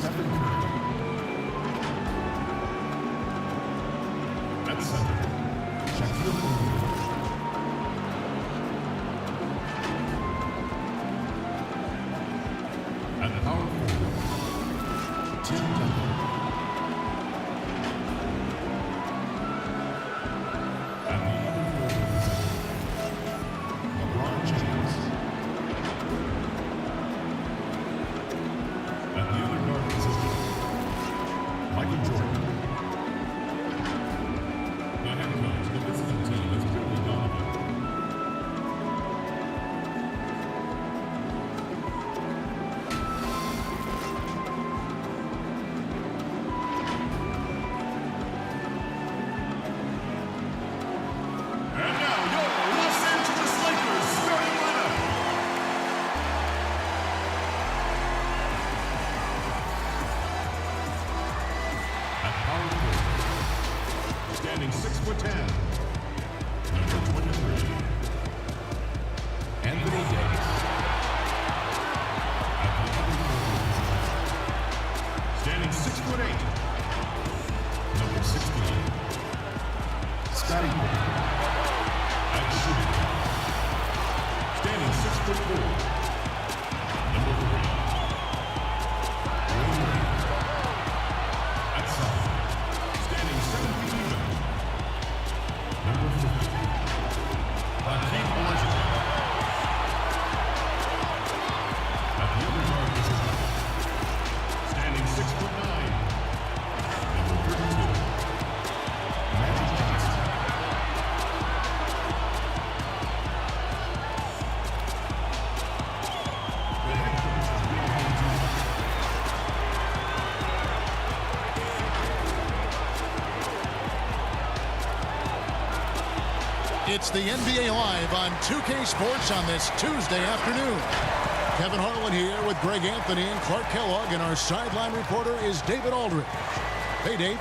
Stephen Curry. At center, Shaquille O'Neal. At power forward, Tim Duncan. At the other forward position, LeBron James. At the other guard position, Michael Jordan. The head coach of the visiting team is Billy Donovan. And now your Los Angeles Lakers starting lineup. At power forward, standing 6'10", number 23, Anthony Davis. At the other forward position, standing 6'8", number 16, Scottie Pippen. At shooting guard, standing 6'4", number 3, Dwyane Wade. At center, standing 7 feet even, number 50, Hakeem Olajuwon. At the other guard position, standing 6'9", number 32, Magic Johnson. The head coach is Bill Hamilton. It's the NBA Live on 2K Sports on this Tuesday afternoon. Kevin Harlan here with Greg Anthony and Clark Kellogg, and our sideline reporter is David Aldridge. Hey, Dave.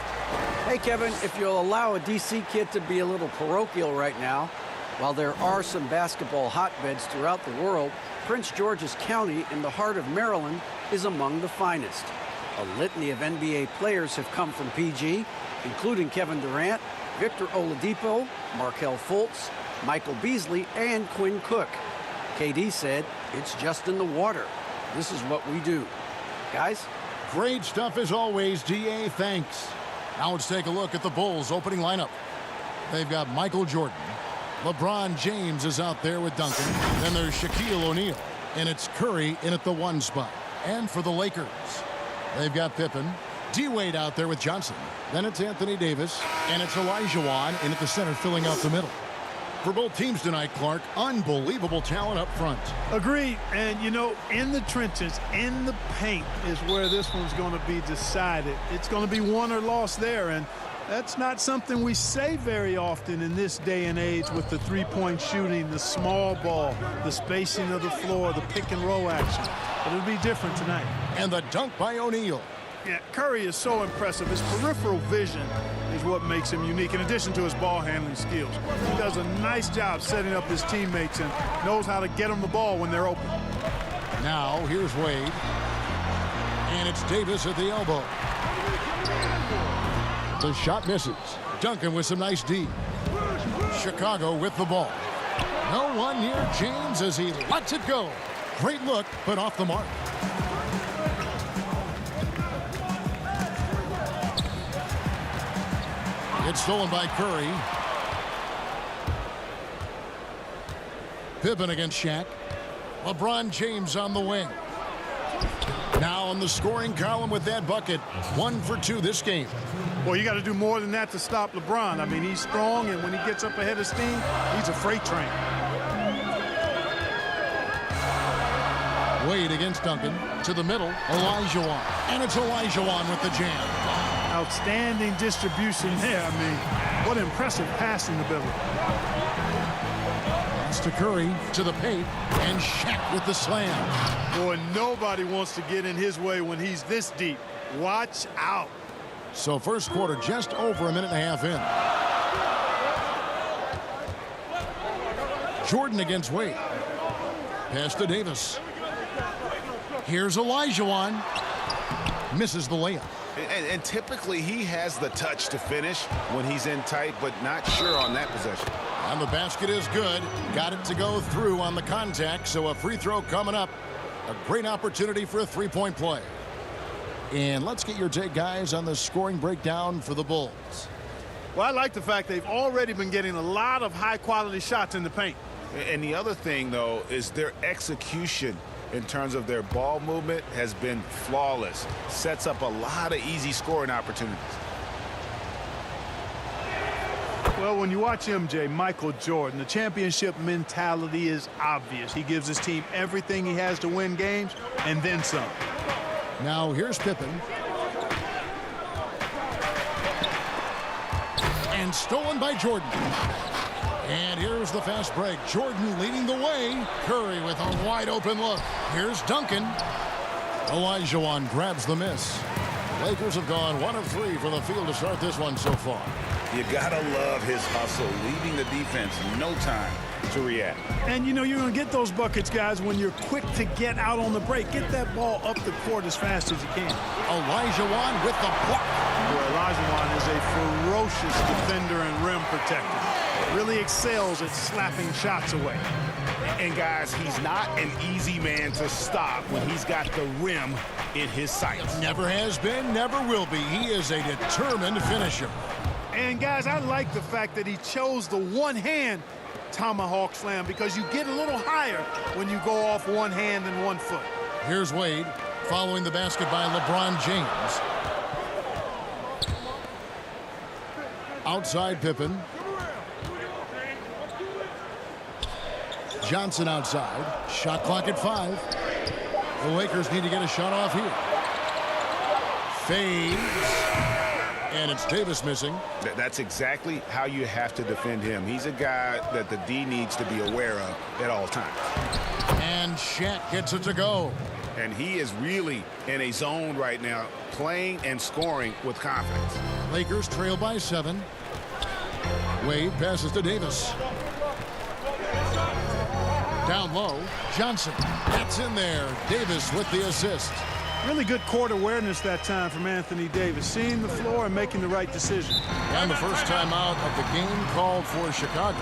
Hey, Kevin, if you'll allow a DC kid to be a little parochial right now, while there are some basketball hotbeds throughout the world, Prince George's County in the heart of Maryland is among the finest. A litany of NBA players have come from PG, including Kevin Durant, Victor Oladipo, Markelle Fultz, Michael Beasley, and Quinn Cook. KD said, "It's just in the water. This is what we do." Guys? Great stuff as always, DA. Thanks. Now let's take a look at the Bulls' opening lineup. They've got Michael Jordan. LeBron James is out there with Duncan. Then there's Shaquille O'Neal. And it's Curry in at the 1 spot. And for the Lakers, they've got Pippen. D-Wade out there with Johnson. Then it's Anthony Davis. And it's Olajuwon in at the center, filling out the middle. For both teams tonight, Clark, unbelievable talent up front. Agreed. And, you know, in the trenches, in the paint is where this one's going to be decided. It's going to be won or lost there. And that's not something we say very often in this day and age with the three-point shooting, the small ball, the spacing of the floor, the pick-and-roll action. But it'll be different tonight. And the dunk by O'Neal. Yeah, Curry is so impressive. His peripheral vision is what makes him unique, in addition to his ball handling skills. He does a nice job setting up his teammates and knows how to get them the ball when they're open. Now, here's Wade. And it's Davis at the elbow. The shot misses. Duncan with some nice D. Chicago with the ball. No one near James as he lets it go. Great look, but off the mark. It's stolen by Curry. Pippen against Shaq. LeBron James on the wing. Now on the scoring column with that bucket. 1 for 2 this game. Well, you got to do more than that to stop LeBron. I mean, he's strong, and when he gets up ahead of steam, he's a freight train. Wade against Duncan. To the middle, Olajuwon. And it's Olajuwon with the jam. Outstanding distribution there. I mean, what impressive passing ability. Pass to Curry, to the paint, and Shaq with the slam. Boy, nobody wants to get in his way when he's this deep. Watch out. So first quarter just over a minute and a half in. Jordan against Wade. Pass to Davis. Here's Olajuwon. misses the layup. And typically he has the touch to finish when he's in tight, but not sure on that possession. And the basket is good. Got it to go through on the contact, so a free throw coming up. A great opportunity for a three-point play. And let's get your take, guys, on the scoring breakdown for the Bulls. Well, I like the fact they've already been getting a lot of high-quality shots in the paint. And the other thing, though, is their execution in terms of their ball movement has been flawless. Sets up a lot of easy scoring opportunities. Well, when you watch MJ, Michael Jordan, the championship mentality is obvious. He gives his team everything he has to win games, and then some. Now here's Pippen. And stolen by Jordan. And here's the fast break. Jordan leading the way. Curry with a wide open look. Here's Duncan. Olajuwon grabs the miss. Lakers have gone 1 of 3 from the field to start this one so far. You gotta love his hustle, leaving the defense no time to react. And you know you're going to get those buckets, guys, when you're quick to get out on the break. Get that ball up the court as fast as you can. Olajuwon with the block. Well, Olajuwon is a ferocious defender and rim protector. Really excels at slapping shots away. And guys, he's not an easy man to stop when he's got the rim in his sights. Never has been, never will be. He is a determined finisher. And guys, I like the fact that he chose the one-hand tomahawk slam because you get a little higher when you go off one hand and 1 foot. Here's Wade following the basket by LeBron James. Outside Pippen. Johnson outside. Shot clock at 5. The Lakers need to get a shot off here. Fades. And it's Davis missing. That's exactly how you have to defend him. He's a guy that the D needs to be aware of at all times. And Shaq gets it to go. And he is really in a zone right now, playing and scoring with confidence. Lakers trail by 7. Wade passes to Davis. Down low, Johnson. That's in there. Davis with the assist. Really good court awareness that time from Anthony Davis, seeing the floor and making the right decision. And the first time out of the game called for Chicago.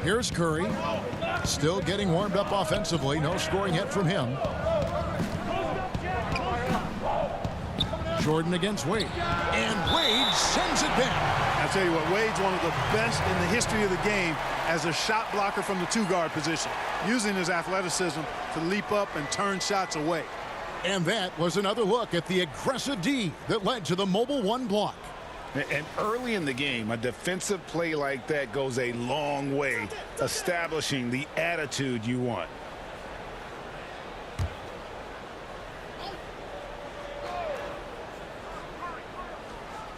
Here's Curry. Still getting warmed up offensively. No scoring yet from him. Jordan against Wade. And Wade sends it back. I'll tell you what, Wade's one of the best in the history of the game as a shot blocker from the 2-guard position, using his athleticism to leap up and turn shots away. And that was another look at the aggressive D that led to the Mobile One block. And early in the game, a defensive play like that goes a long way, establishing the attitude you want.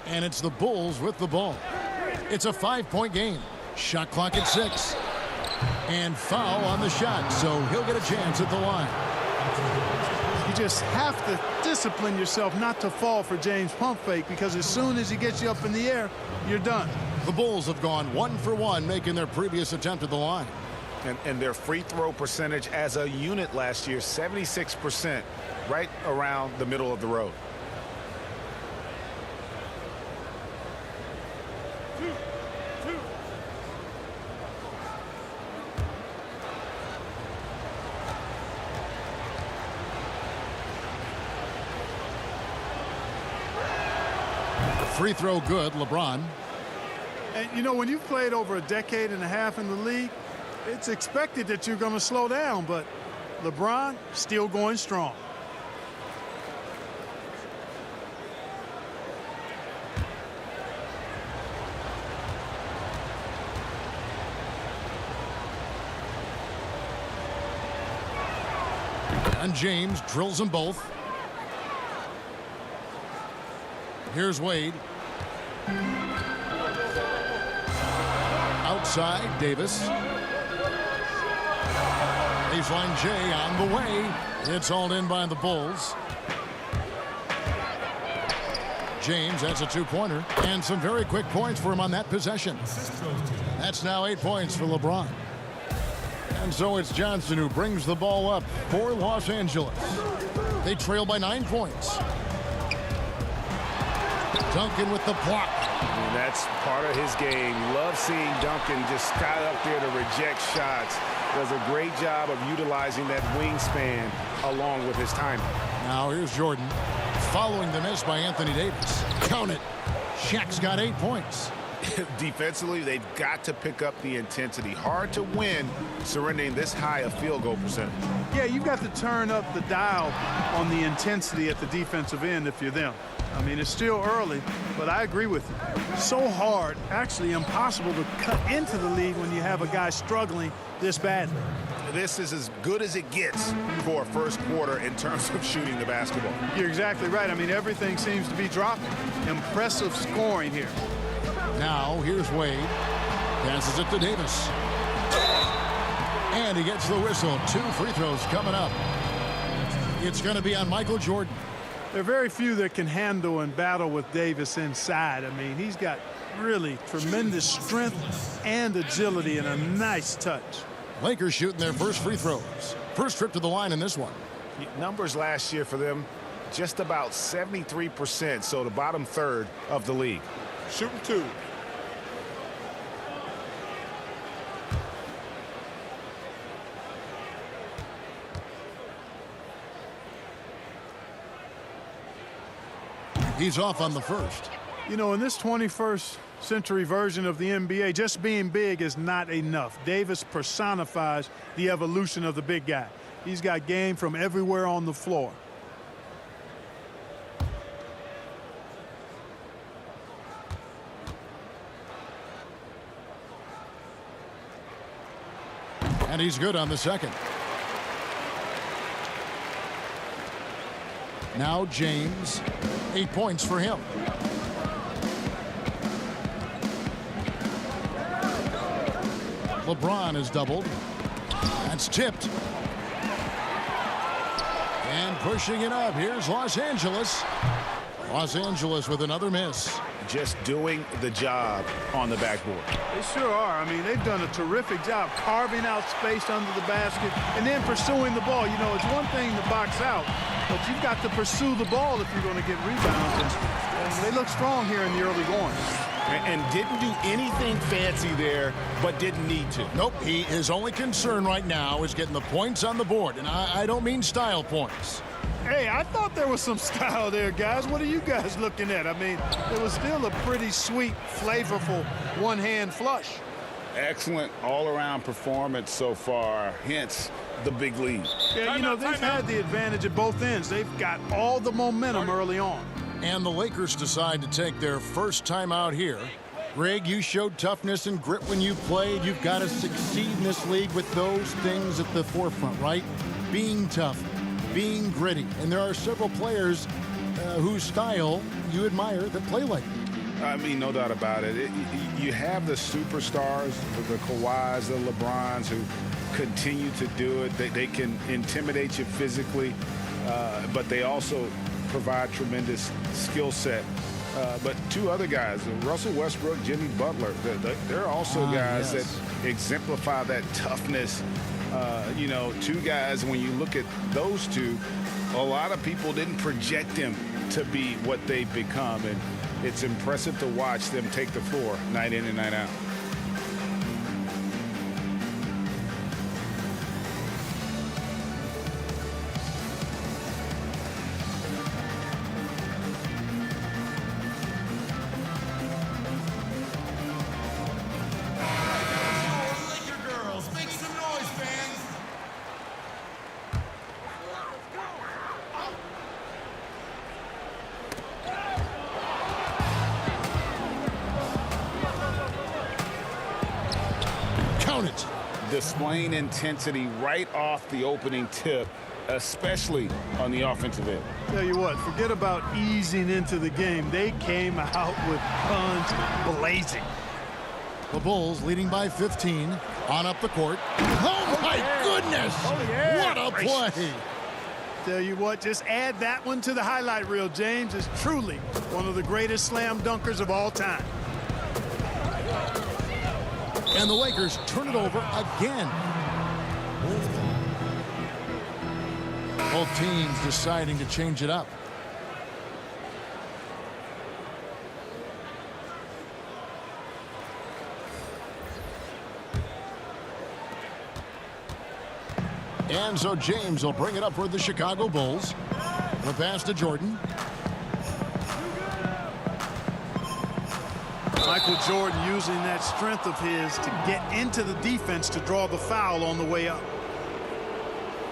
And it's the Bulls with the ball. It's a 5-point game. Shot clock at 6. And foul on the shot, so he'll get a chance at the line. You just have to discipline yourself not to fall for James' pump fake, because as soon as he gets you up in the air, you're done. The Bulls have gone 1 for 1, making their previous attempt at the line. And their free throw percentage as a unit last year, 76%, right around the middle of the road. Free throw good, LeBron. And, you know, when you've played over a decade and a half in the league, it's expected that you're going to slow down, but LeBron still going strong. And James drills them both. Here's Wade. Outside, Davis. Baseline J on the way. It's hauled in by the Bulls. James, that's a two-pointer. And some very quick points for him on that possession. That's now 8 points for LeBron. And so it's Johnson who brings the ball up for Los Angeles. They trail by 9 points. Duncan with the block. And that's part of his game. Love seeing Duncan just sky up there to reject shots. Does a great job of utilizing that wingspan along with his timing. Now here's Jordan. Following the miss by Anthony Davis. Count it. Shaq's got 8 points. Defensively, they've got to pick up the intensity. Hard to win surrendering this high a field goal percentage. Yeah, you've got to turn up the dial on the intensity at the defensive end if you're them. I mean, it's still early, but I agree with you. So hard, actually impossible to cut into the lead when you have a guy struggling this badly. This is as good as it gets for a first quarter in terms of shooting the basketball. You're exactly right. I mean, everything seems to be dropping. Impressive scoring here. Now here's Wade. Passes it to Davis. And he gets the whistle. 2 free throws coming up. It's going to be on Michael Jordan. There are very few that can handle and battle with Davis inside. I mean, he's got really tremendous strength and agility and a nice touch. Lakers shooting their first free throws. First trip to the line in this one. Numbers last year for them, just about 73%, so the bottom third of the league. Shooting 2. He's off on the first. You know, in this 21st century version of the NBA, just being big is not enough. Davis personifies the evolution of the big guy. He's got game from everywhere on the floor. And he's good on the second. Now James. 8 points for him. LeBron is doubled. That's tipped. And pushing it up. Here's Los Angeles. Los Angeles with another miss. Just doing the job on the backboard. They sure are. I mean, they've done a terrific job carving out space under the basket and then pursuing the ball. You know, it's one thing to box out, but you've got to pursue the ball if you're going to get rebounds. And they look strong here in the early going. And didn't do anything fancy there, but didn't need to. Nope. His only concern right now is getting the points on the board. And I don't mean style points. Hey, I thought there was some style there, guys. What are you guys looking at? I mean, it was still a pretty sweet, flavorful one-hand flush. Excellent all-around performance so far, hence the big lead. Yeah, you know, they've had the advantage at both ends. They've got all the momentum early on. And the Lakers decide to take their first time out here. Greg, you showed toughness and grit when you played. You've got to succeed in this league with those things at the forefront, right? Being tough, being gritty. And there are several players whose style you admire that play like that. I mean, no doubt about it. You have the superstars, the Kawhis, the LeBrons, who continue to do it. They can intimidate you physically, but they also provide tremendous skill set. But 2 other guys, Russell Westbrook, Jimmy Butler, they're also guys that exemplify that toughness. You know, 2 guys, when you look at those 2, a lot of people didn't project them to be what they've become. And it's impressive to watch them take the floor night in and night out. Laker girls, make some noise, fans. Count it. Displaying intensity right off the opening tip, especially on the offensive end. Tell you what, forget about easing into the game. They came out with guns blazing. The Bulls leading by 15 on up the court. Oh, my goodness. What a play. Tell you what, just add that one to the highlight reel. James is truly one of the greatest slam dunkers of all time. And the Lakers turn it over again. Both teams deciding to change it up. And so James will bring it up for the Chicago Bulls. The pass to Jordan. Michael Jordan using that strength of his to get into the defense to draw the foul on the way up.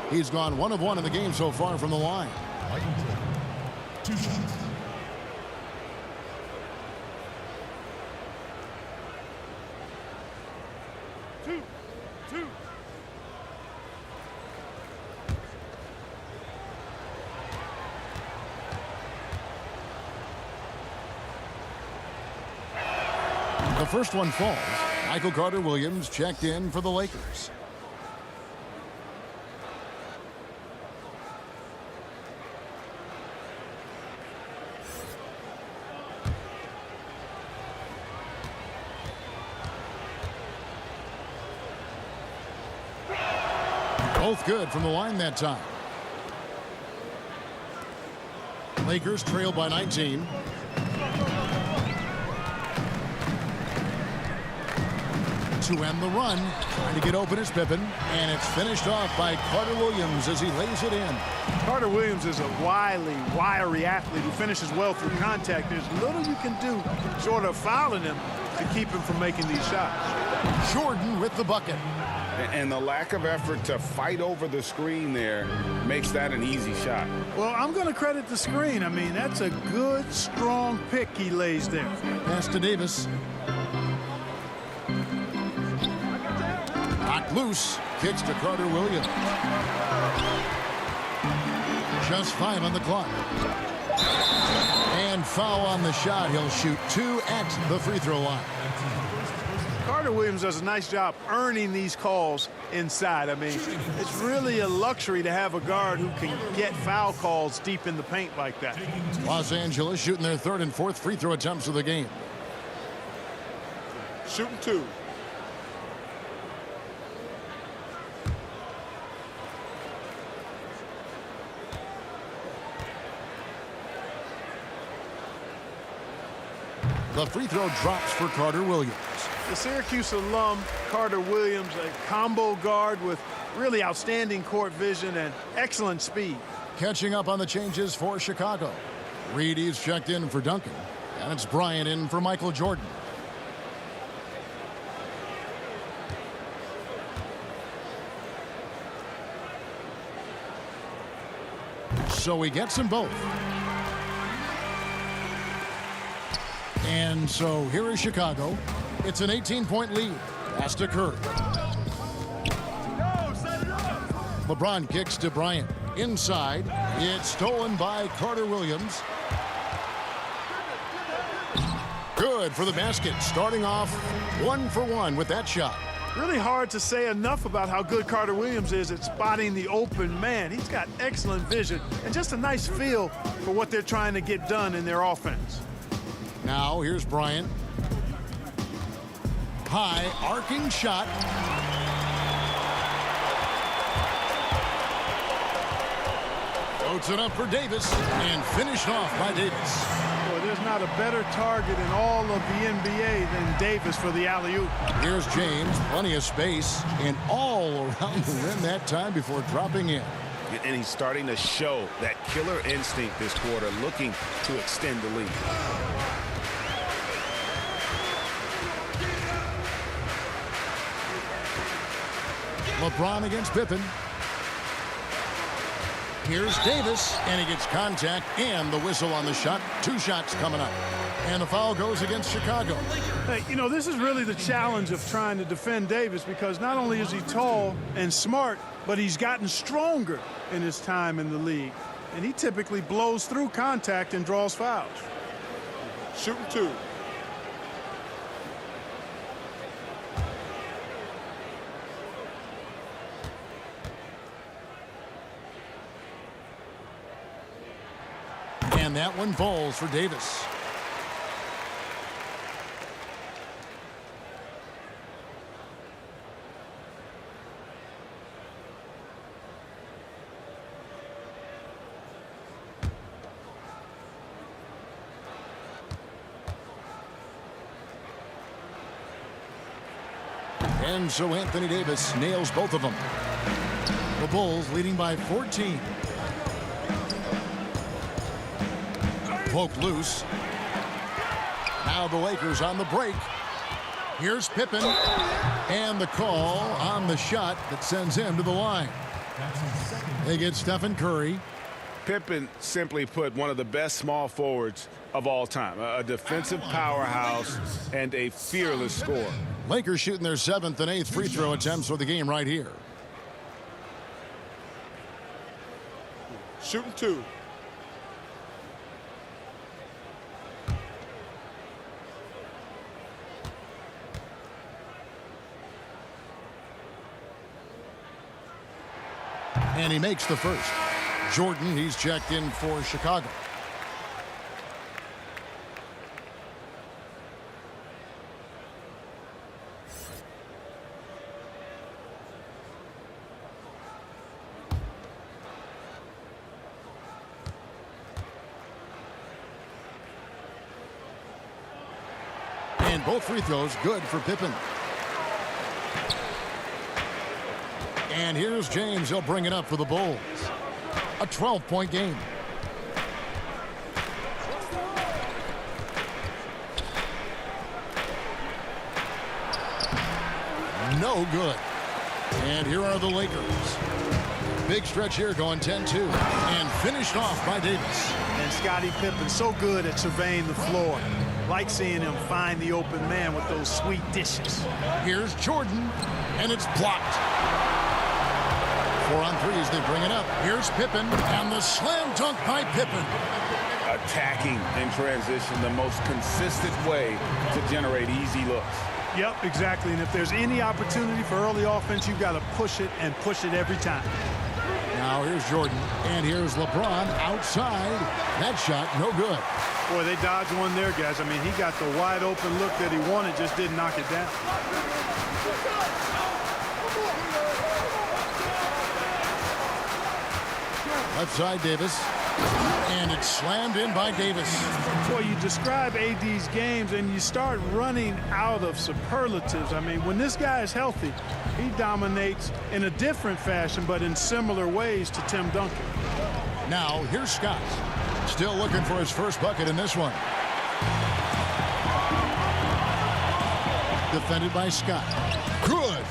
He's gone 1 of 1 in the game so far from the line. Michael Jordan, 2 shots. The first one falls. Michael Carter-Williams checked in for the Lakers. Both good from the line that time. Lakers trail by 19. To end the run, trying to get open is Pippen, and it's finished off by Carter-Williams as he lays it in. Carter-Williams is a wily, wiry athlete who finishes well through contact. There's little you can do short of fouling him to keep him from making these shots. Jordan with the bucket. And the lack of effort to fight over the screen there makes that an easy shot. Well, I'm going to credit the screen. I mean, that's a good, strong pick he lays there. Pass to Davis. Knocked loose. Kicks to Carter-Williams. Just 5 on the clock. And foul on the shot. He'll shoot 2 at the free throw line. Carter-Williams does a nice job earning these calls inside. I mean, it's really a luxury to have a guard who can get foul calls deep in the paint like that. Los Angeles shooting their 3rd and 4th free throw attempts of the game. Shooting 2. The free throw drops for Carter-Williams. The Syracuse alum, Carter-Williams, a combo guard with really outstanding court vision and excellent speed. Catching up on the changes for Chicago. Reedy's checked in for Duncan, and it's Bryant in for Michael Jordan. So he gets them both. And so here is Chicago. It's an 18-point lead. Pass to Curry. LeBron kicks to Bryant. Inside. It's stolen by Carter-Williams. Good for the basket. Starting off 1 for 1 with that shot. Really hard to say enough about how good Carter-Williams is at spotting the open man. He's got excellent vision and just a nice feel for what they're trying to get done in their offense. Now here's Bryant. High arcing shot. Floats it up for Davis and finished off by Davis. Boy, there's not a better target in all of the NBA than Davis for the alley-oop. Here's James, plenty of space, and all around the rim that time before dropping in. And he's starting to show that killer instinct this quarter, looking to extend the lead. LeBron against Pippen. Here's Davis, and he gets contact and the whistle on the shot. 2 shots coming up. And the foul goes against Chicago. Hey, you know, this is really the challenge of trying to defend Davis, because not only is he tall and smart, but he's gotten stronger in his time in the league. And he typically blows through contact and draws fouls. Shooting 2. And that one falls for Davis. And so Anthony Davis nails both of them. The Bulls leading by 14. Poked loose. Now the Lakers on the break. Here's Pippen. And the call on the shot that sends him to the line. They get Stephen Curry. Pippen, simply put, one of the best small forwards of all time. A defensive powerhouse and a fearless scorer. Lakers shooting their 7th and 8th free throw attempts for the game right here. Shooting 2. And he makes the first. Jordan, he's checked in for Chicago. And both free throws good for Pippen. And here's James. He'll bring it up for the Bulls. A 12-point game. No good. And here are the Lakers. Big stretch here going 10-2. And finished off by Davis. And Scottie Pippen so good at surveying the floor. Like seeing him find the open man with those sweet dishes. Here's Jordan. And it's blocked. 4 on 3 as they bring it up. Here's Pippen, and the slam dunk by Pippen. Attacking in transition, the most consistent way to generate easy looks. Yep, exactly. And if there's any opportunity for early offense, you've got to push it and push it every time. Now here's Jordan, and here's LeBron outside. That shot, no good. Boy, they dodged one there, guys. I mean, he got the wide open look that he wanted, just didn't knock it down. Left side, Davis. And it's slammed in by Davis. Boy, you describe AD's games and you start running out of superlatives. I mean, when this guy is healthy, he dominates in a different fashion, but in similar ways to Tim Duncan. Now, here's Scott. Still looking for his first bucket in this one. Defended by Scott. Good.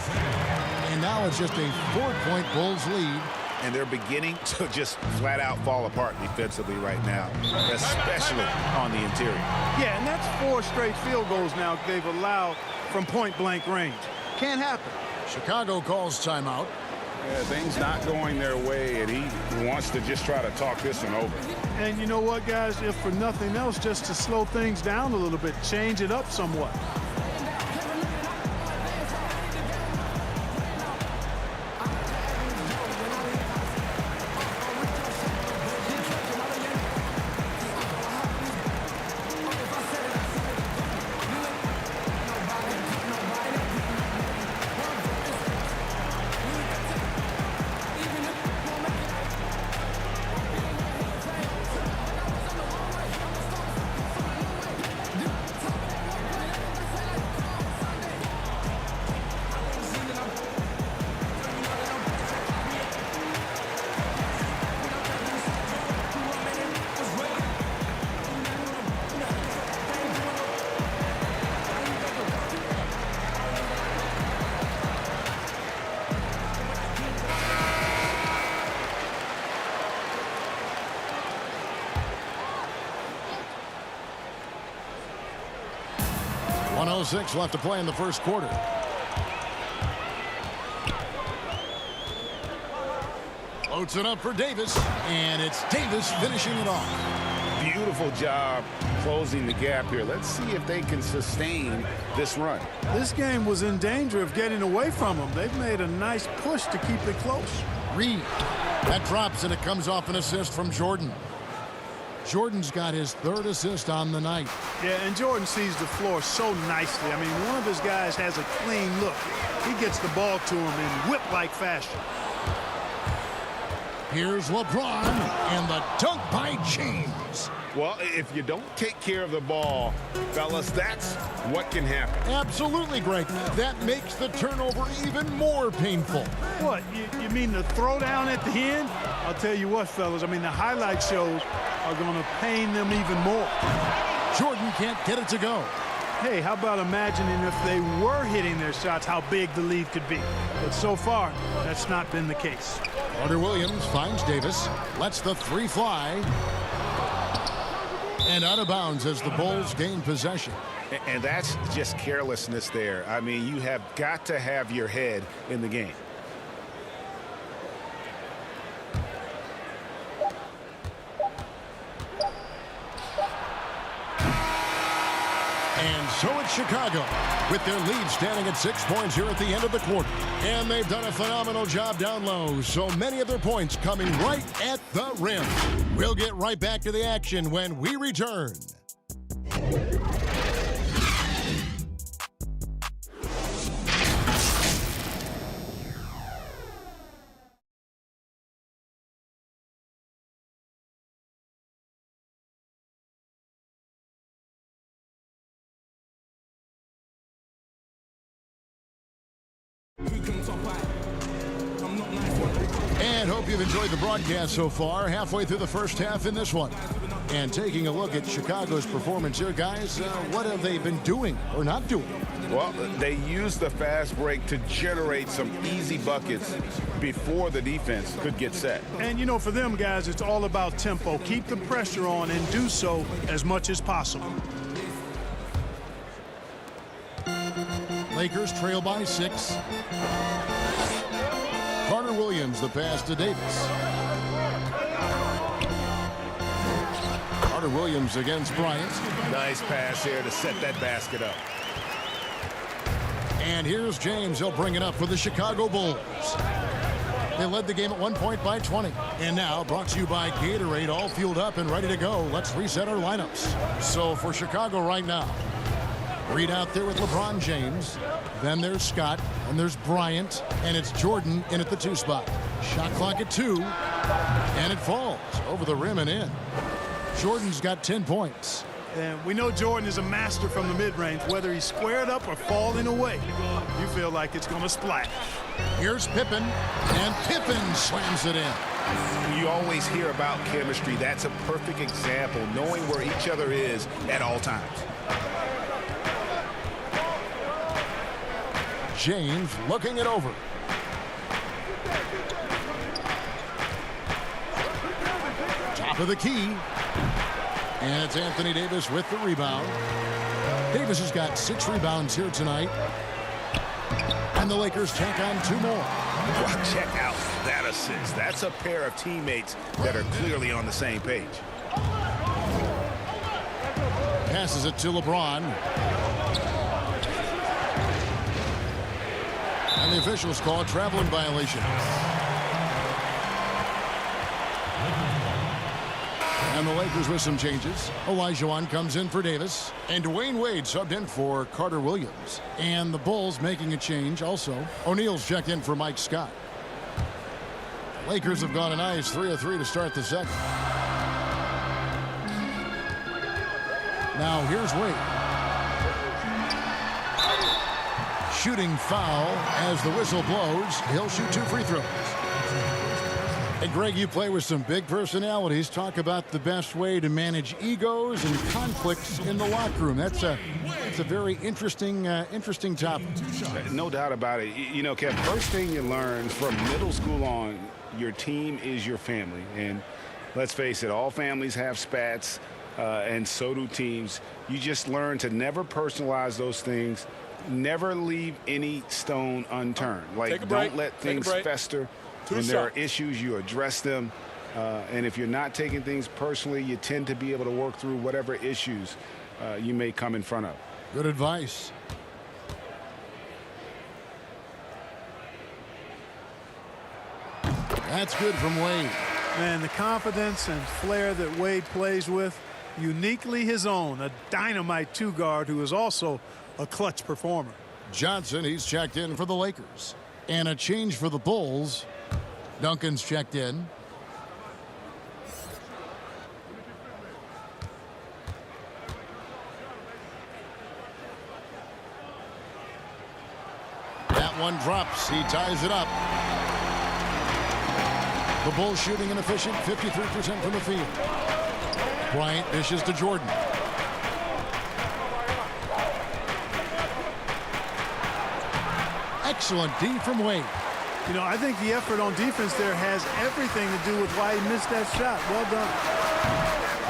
And now it's just a 4-point Bulls lead. And they're beginning to just flat out fall apart defensively right now, especially on the interior. Yeah, and that's 4 straight field goals now they've allowed from point-blank range. Can't happen. Chicago calls timeout. Yeah, things not going their way, and he wants to just try to talk this one over. And you know what, guys? If for nothing else, just to slow things down a little bit, change it up somewhat. 1:06 left to play in the first quarter. Loads it up for Davis, and it's Davis finishing it off. Beautiful job closing the gap here. Let's see if they can sustain this run. This game was in danger of getting away from them. They've made a nice push to keep it close. Reed. That drops, and it comes off an assist from Jordan. Jordan's got his 3rd assist on the night. Yeah, and Jordan sees the floor so nicely. I mean, one of his guys has a clean look. He gets the ball to him in whip-like fashion. Here's LeBron, and the dunk by James. Well, if you don't take care of the ball, fellas, that's what can happen. Absolutely, Greg. That makes the turnover even more painful. What, you mean the throwdown at the end? I'll tell you what, fellas, I mean, the highlight shows are going to pain them even more. Jordan can't get it to go. Hey, how about imagining if they were hitting their shots, how big the lead could be? But so far, that's not been the case. Carter Williams finds Davis, lets the 3 fly, and out of bounds as the Bulls gain possession. And that's just carelessness there. I mean, you have got to have your head in the game. And so it's Chicago, with their lead standing at 6 points here at the end of the quarter. And they've done a phenomenal job down low, so many of their points coming right at the rim. We'll get right back to the action when we return. And hope you've enjoyed the broadcast so far. Halfway through the first half in this one. And taking a look at Chicago's performance here, guys, what have they been doing or not doing? Well, they used the fast break to generate some easy buckets before the defense could get set. And, you know, for them guys, it's all about tempo. Keep the pressure on and do so as much as possible. Lakers trail by 6. Carter Williams, the pass to Davis. Carter Williams against Bryant. Nice pass here to set that basket up. And here's James. He'll bring it up for the Chicago Bulls. They led the game at 1 point by 20. And now, brought to you by Gatorade, all fueled up and ready to go. Let's reset our lineups. So for Chicago right now, Reed out there with LeBron James. Then there's Scott, and there's Bryant, and it's Jordan in at the 2 spot. Shot clock at 2, and it falls over the rim and in. Jordan's got 10 points. And we know Jordan is a master from the mid-range, whether he's squared up or falling away. You feel like it's going to splash. Here's Pippen, and Pippen slams it in. You always hear about chemistry. That's a perfect example, knowing where each other is at all times. James looking it over. Top of the key. And it's Anthony Davis with the rebound. Davis has got 6 rebounds here tonight. And the Lakers tack on 2 more. Well, check out that assist. That's a pair of teammates that are clearly on the same page. Passes it to LeBron. And the officials call a traveling violation. And the Lakers with some changes. Olajuwon comes in for Davis. And Dwayne Wade subbed in for Carter Williams. And the Bulls making a change also. O'Neal's checked in for Mike Scott. The Lakers have gone a nice 3 of 3 to start the second. Now here's Wade. Shooting foul as the whistle blows. He'll shoot 2 free throws. And Greg, you play with some big personalities. Talk about the best way to manage egos and conflicts in the locker room. That's a very interesting topic. No doubt about it. You know, Kev, first thing you learn from middle school on, your team is your family. And let's face it, all families have spats. and so do teams. You just learn to never personalize those things, never leave any stone unturned. Like, don't let things fester. When there are issues, you address them. And if you're not taking things personally, you tend to be able to work through whatever issues you may come in front of. Good advice. That's good from Wade. Man, the confidence and flair that Wade plays with, uniquely his own. A dynamite two-guard who is also a clutch performer. Johnson, he's checked in for the Lakers. And a change for the Bulls. Duncan's checked in. That one drops. He ties it up. The Bulls shooting an efficient 53% from the field. Bryant dishes to Jordan. Excellent D from Wade. You know, I think the effort on defense there has everything to do with why he missed that shot. Well done.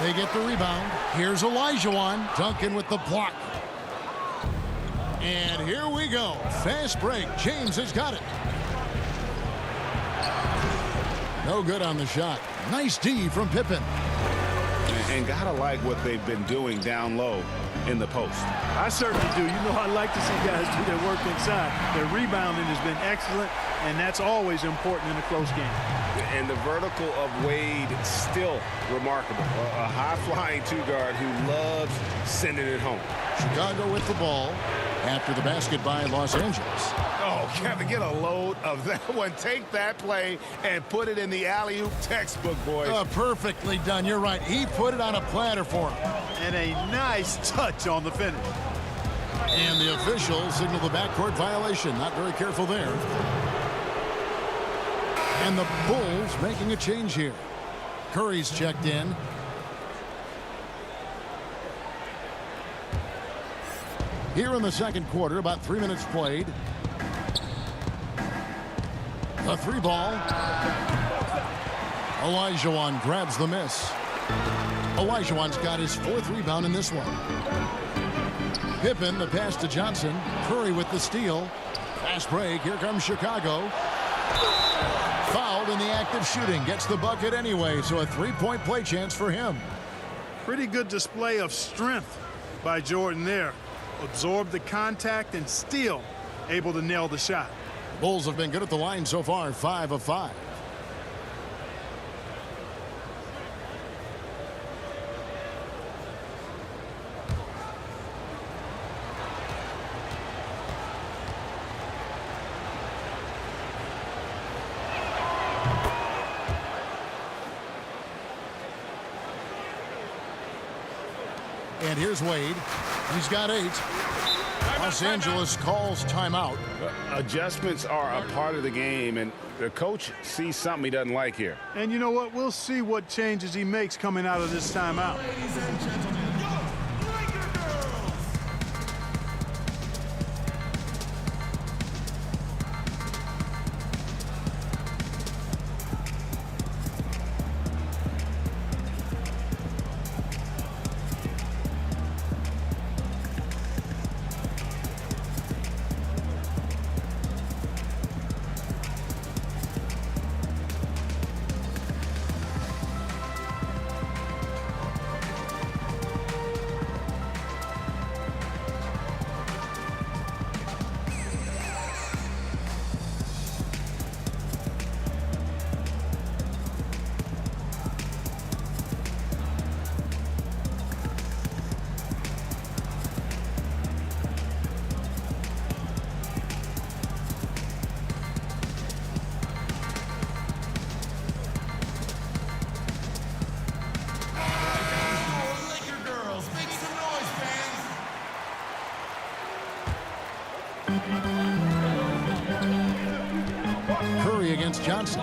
They get the rebound. Here's Olajuwon. Duncan with the block. And here we go. Fast break. James has got it. No good on the shot. Nice D from Pippen. And gotta like what they've been doing down low in the post. I certainly do. You know, I like to see guys do their work inside. Their rebounding has been excellent, and that's always important in a close game. And the vertical of Wade still remarkable. A high-flying two-guard who loves sending it home. Chicago with the ball after the basket by Los Angeles. Oh, Kevin, get a load of that one. Take that play and put it in the alley-oop textbook, boys. Perfectly done. You're right. He put it on a platter for him. And a nice touch on the finish. And the officials signal the backcourt violation. Not very careful there. And the Bulls making a change here. Curry's checked in. Here in the second quarter, about 3 minutes played. A three ball. Olajuwon grabs the miss. Olajuwon's got his fourth rebound in this one. Pippen, the pass to Johnson. Curry with the steal. Fast break. Here comes Chicago. Fouled in the act of shooting. Gets the bucket anyway, so a three-point play chance for him. Pretty good display of strength by Jordan there. Absorbed the contact and still able to nail the shot. Bulls have been good at the line so far, 5 of 5. And here's Wade. He's got 8. Los Angeles calls timeout. Adjustments are a part of the game, and the coach sees something he doesn't like here. And you know what? We'll see what changes he makes coming out of this timeout. Ladies and gentlemen, go Laker girls! Laker girls, make some noise, fans! Curry against Johnson.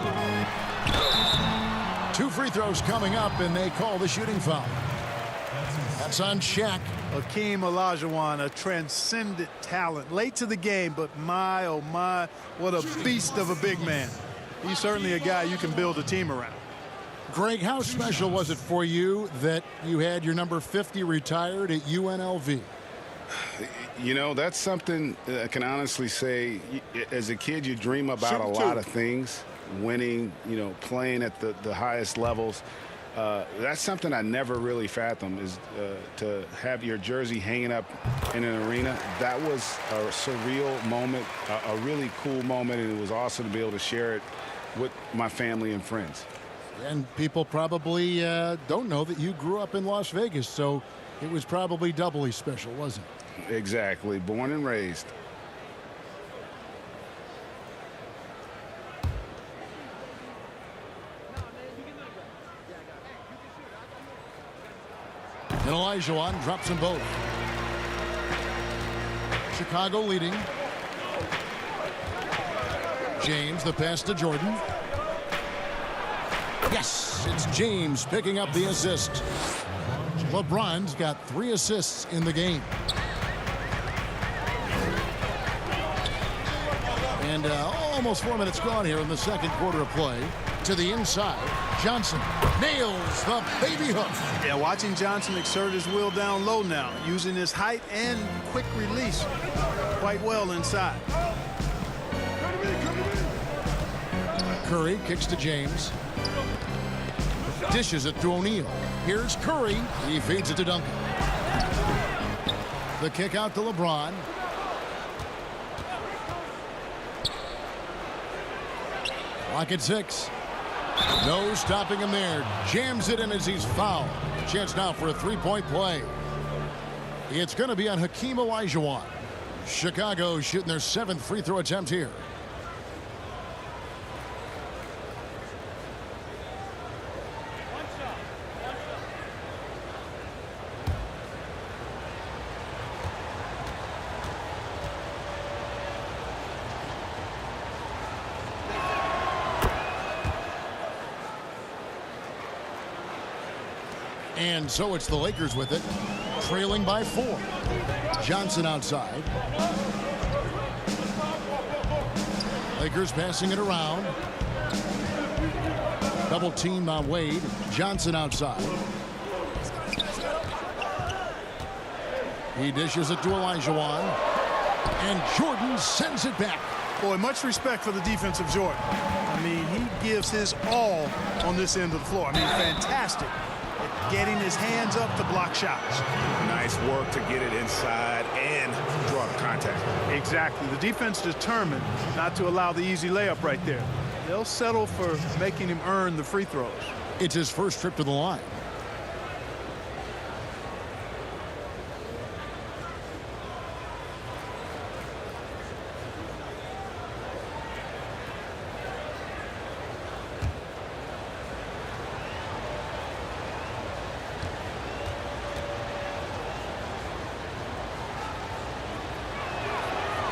2 free throws coming up, and they call the shooting foul. That's on Shaq. Hakeem Olajuwon, a transcendent talent. Late to the game, but my, oh my, what a beast of a big man. He's certainly a guy you can build a team around. Greg, how special was it for you that you had your number 50 retired at UNLV? You know, that's something I can honestly say. As a kid, you dream about a lot of things, winning, you know, playing at the highest levels. That's something I never really fathomed, is to have your jersey hanging up in an arena. That was a surreal moment, a really cool moment, and it was awesome to be able to share it with my family and friends. And people probably don't know that you grew up in Las Vegas, so it was probably doubly special, wasn't it? Exactly. Born and raised. And Olajuwon drops them both. Chicago leading. James, the pass to Jordan. Yes, it's James picking up the assist. LeBron's got 3 assists in the game. And almost 4 minutes gone here in the second quarter of play. To the inside, Johnson nails the baby hook. Yeah, watching Johnson exert his will down low now, using his height and quick release quite well inside. Curry kicks to James. Dishes it to O'Neal. Here's Curry. He feeds it to Duncan. The kick out to LeBron. Clock at 6. No stopping him there. Jams it in as he's fouled. Chance now for a 3-point play. It's going to be on Hakeem Olajuwon. Chicago shooting their 7th free throw attempt here. And so it's the Lakers with it, trailing by 4. Johnson outside. Lakers passing it around. Double team on Wade. Johnson outside. He dishes it to Olajuwon. And Jordan sends it back. Boy, much respect for the defense of Jordan. I mean, he gives his all on this end of the floor. I mean, fantastic at getting his hands up to block shots. Nice work to get it inside and draw the contact. Exactly. The defense determined not to allow the easy layup right there. They'll settle for making him earn the free throws. It's his first trip to the line.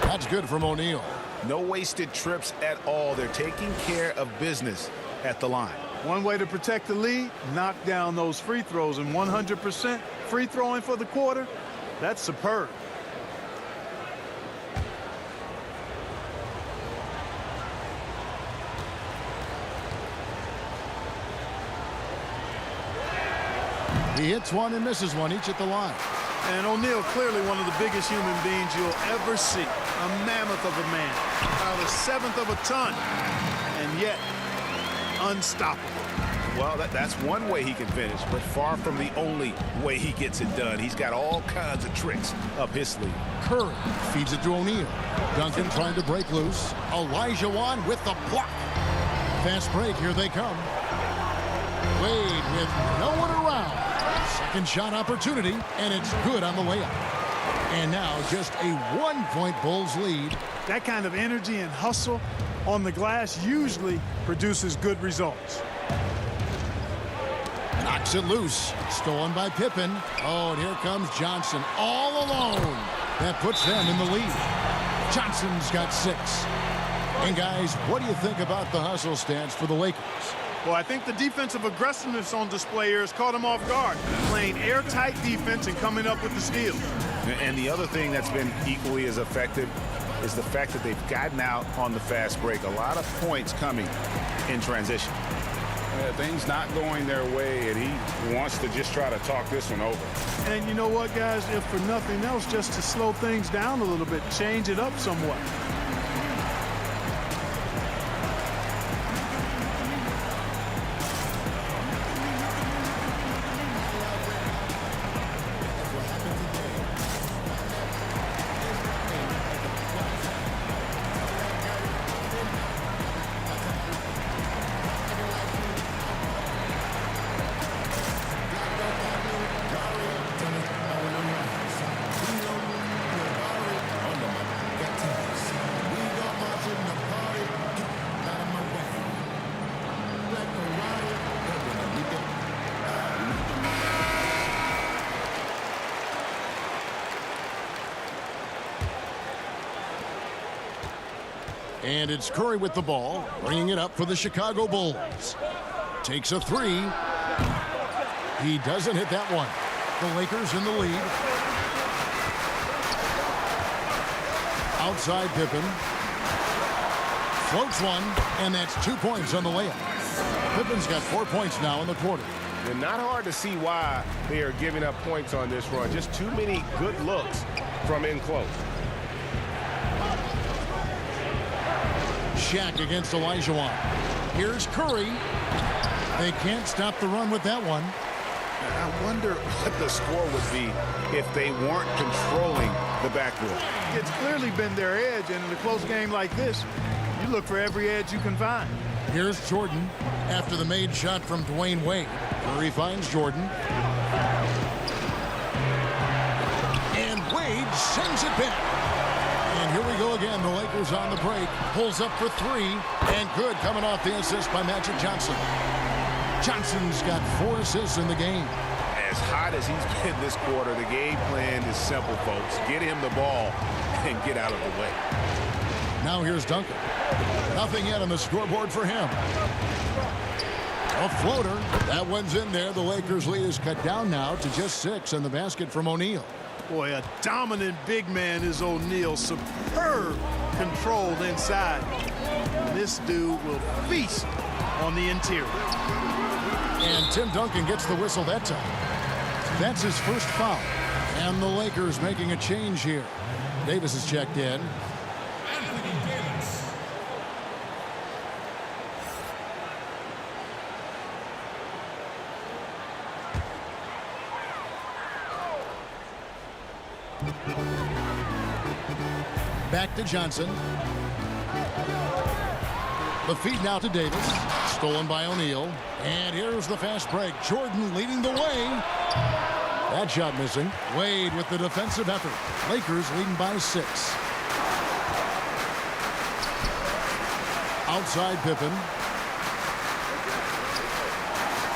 That's good from O'Neal. No wasted trips at all. They're taking care of business at the line. One way to protect the lead, knock down those free throws, and 100% free throwing for the quarter, that's superb. He hits one and misses one, each at the line. And O'Neal, clearly one of the biggest human beings you'll ever see. A mammoth of a man, about a 1/7 of a ton, and yet unstoppable. Well, that's one way he can finish, but far from the only way he gets it done. He's got all kinds of tricks up his sleeve. Curry feeds it to O'Neal. Duncan trying to break loose. Olajuwon with the block. Fast break, here they come. Wade with no one around. Second shot opportunity, and it's good on the layup. And now just a 1-point Bulls lead. That kind of energy and hustle on the glass usually produces good results. Knocks it loose. Stolen by Pippen. Oh, and here comes Johnson all alone. That puts them in the lead. Johnson's got 6. And guys, what do you think about the hustle stance for the Lakers? Well, I think the defensive aggressiveness on display here has caught him off guard, playing airtight defense and coming up with the steal. And the other thing that's been equally as effective is the fact that they've gotten out on the fast break. A lot of points coming in transition. Things not going their way, and he wants to just try to talk this one over. And you know what, guys? If for nothing else, just to slow things down a little bit, change it up somewhat. And it's Curry with the ball, bringing it up for the Chicago Bulls. Takes a three. He doesn't hit that one. The Lakers in the lead. Outside Pippen. Floats one, and that's 2 points on the layup. Pippen's got 4 points now in the quarter. And not hard to see why they are giving up points on this run. Just too many good looks from in close. Shaq against Olajuwon. Here's Curry. They can't stop the run with that one. I wonder what the score would be if they weren't controlling the backcourt. It's clearly been their edge, and in a close game like this, you look for every edge you can find. Here's Jordan after the made shot from Dwayne Wade. Curry finds Jordan. And Wade sends it back. And here we go again. The Lakers on the break. Pulls up for three. And good coming off the assist by Magic Johnson. Johnson's got 4 assists in the game. As hot as he's been this quarter, the game plan is simple, folks. Get him the ball and get out of the way. Now here's Duncan. Nothing yet on the scoreboard for him. A floater. That one's in there. The Lakers lead is cut down now to just 6 in the basket from O'Neal. Boy, a dominant big man is O'Neal. Superb control inside. This dude will feast on the interior. And Tim Duncan gets the whistle that time. That's his first foul. And the Lakers making a change here. Davis is checked in. Anthony Davis. Back to Johnson. The feed now to Davis. Stolen by O'Neal. And here's the fast break. Jordan leading the way. That shot missing. Wade with the defensive effort. Lakers leading by 6. Outside Pippen.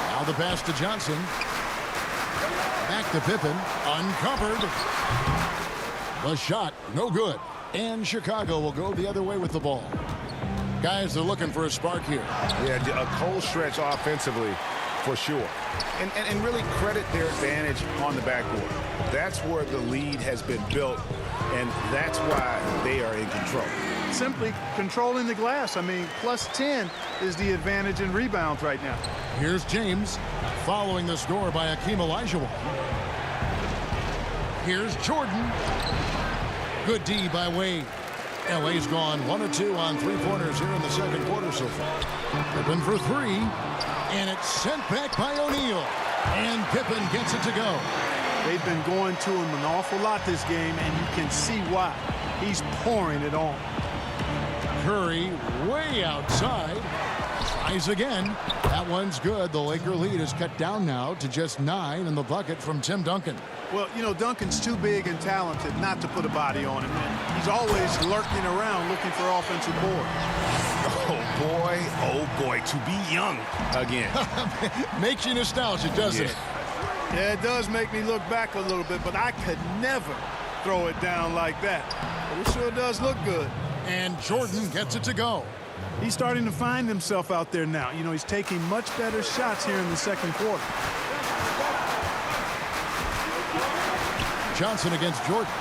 Now the pass to Johnson. Back to Pippen. Uncovered. The shot, no good. And Chicago will go the other way with the ball. Guys, they're looking for a spark here. Yeah, a cold stretch offensively for sure. And really credit their advantage on the backcourt. That's where the lead has been built, and that's why they are in control. Simply controlling the glass. I mean, plus 10 is the advantage in rebounds right now. Here's James following the score by Hakeem Olajuwon. Here's Jordan. Good D by Wade. LA's gone 1 of 2 on 3-pointers here in the second quarter so far. Pippen for 3. And it's sent back by O'Neal. And Pippen gets it to go. They've been going to him an awful lot this game, and you can see why. He's pouring it on. Curry way outside. Tries again. That one's good. The Laker lead is cut down now to just 9 in the bucket from Tim Duncan. Well, you know, Duncan's too big and talented not to put a body on him. And he's always lurking around looking for offensive boards. Oh boy, to be young again. Makes you nostalgic, doesn't it? Yeah, it does make me look back a little bit, but I could never throw it down like that. But it sure does look good. And Jordan gets it to go. He's starting to find himself out there now. You know, he's taking much better shots here in the second quarter. Johnson against Jordan.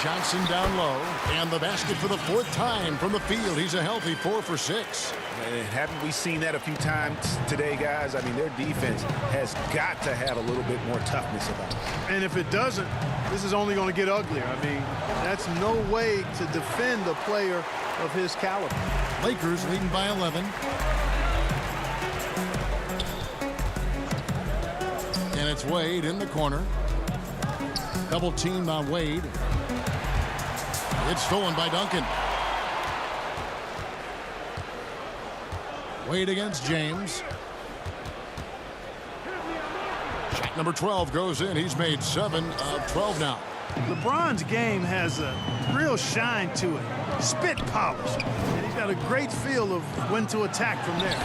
Johnson down low. And the basket for the fourth time from the field. He's a healthy 4 for 6. And haven't we seen that a few times today, guys? I mean, their defense has got to have a little bit more toughness about it. And if it doesn't, this is only going to get uglier. I mean, that's no way to defend a player of his caliber. Lakers leading by 11. And it's Wade in the corner. Double teamed on Wade. It's stolen by Duncan. Wade against James. Shot number 12 goes in. He's made 7 of 12 now. LeBron's game has a real shine to it. Spit polish. And he's got a great feel of when to attack from there.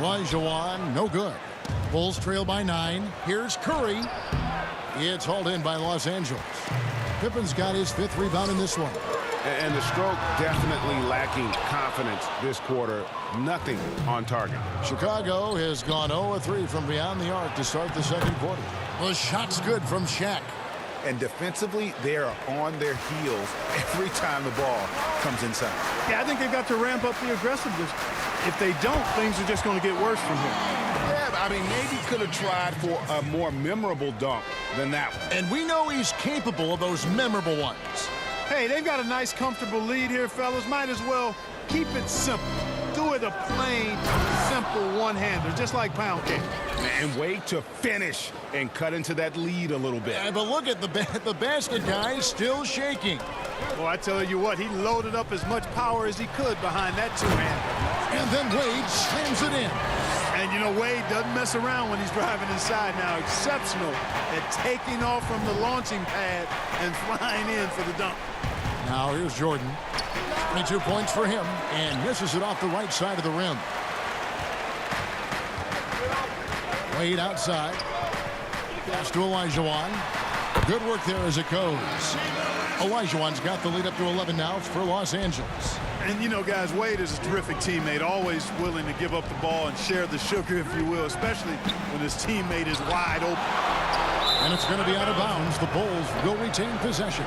Olajuwon, no good. Bulls trail by 9. Here's Curry. It's hauled in by Los Angeles. Pippen's got his 5th rebound in this one. And the stroke definitely lacking confidence this quarter. Nothing on target. Chicago has gone 0-3 from beyond the arc to start the second quarter. The shot's good from Shaq. And defensively, they are on their heels every time the ball comes inside. Yeah, I think they've got to ramp up the aggressiveness. If they don't, things are just going to get worse from here. Yeah, I mean, maybe could have tried for a more memorable dunk than that one. And we know he's capable of those memorable ones. Hey, they've got a nice, comfortable lead here, fellas. Might as well keep it simple. Do it a plain, simple one-hander, just like pound cake. And wait to finish and cut into that lead a little bit. But look at the basket guy still shaking. Well, I tell you what, he loaded up as much power as he could behind that two-hander. And then Wade slams it in. And, you know, Wade doesn't mess around when he's driving inside now. Exceptional at taking off from the launching pad and flying in for the dunk. Now here's Jordan. 22 points for him, and misses it off the right side of the rim. Wade outside. Pass to Olajuwon. Good work there as it goes. Olajuwon's got the lead up to 11 now for Los Angeles. And, you know, guys, Wade is a terrific teammate, always willing to give up the ball and share the sugar, if you will, especially when his teammate is wide open. And it's going to be out of bounds. The Bulls will retain possession.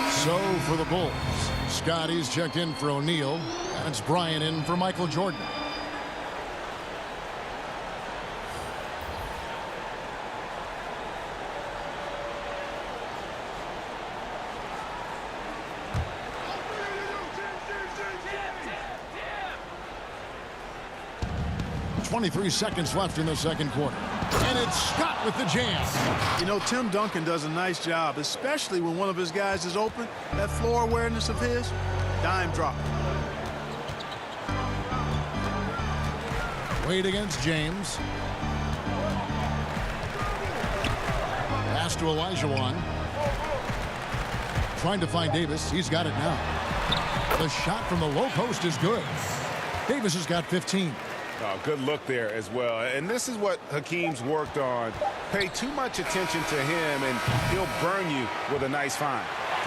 So for the Bulls, Scotty's checked in for O'Neal. That's Bryant in for Michael Jordan. .23 seconds left in the second quarter. And it's Scott with the jam. You know, Tim Duncan does a nice job, especially when one of his guys is open. That floor awareness of his, dime drop. Wade against James. Pass to Olajuwon. Trying to find Davis. He's got it now. The shot from the low post is good. Davis has got 15. Oh, good look there as well. And this is what Hakeem's worked on. Pay too much attention to him, and he'll burn you with a nice find.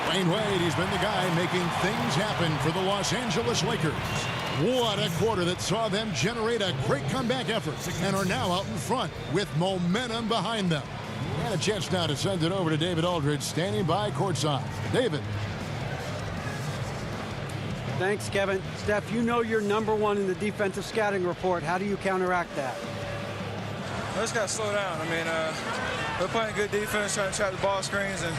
Dwayne Wade, he's been the guy making things happen for the Los Angeles Lakers. What a quarter that saw them generate a great comeback effort and are now out in front with momentum behind them. And a chance now to send it over to David Aldridge, standing by courtside. David. Thanks, Kevin. Steph, you know you're #1 in the defensive scouting report. How do you counteract that? I just got to slow down. I mean, we're playing good defense, trying to trap the ball screens and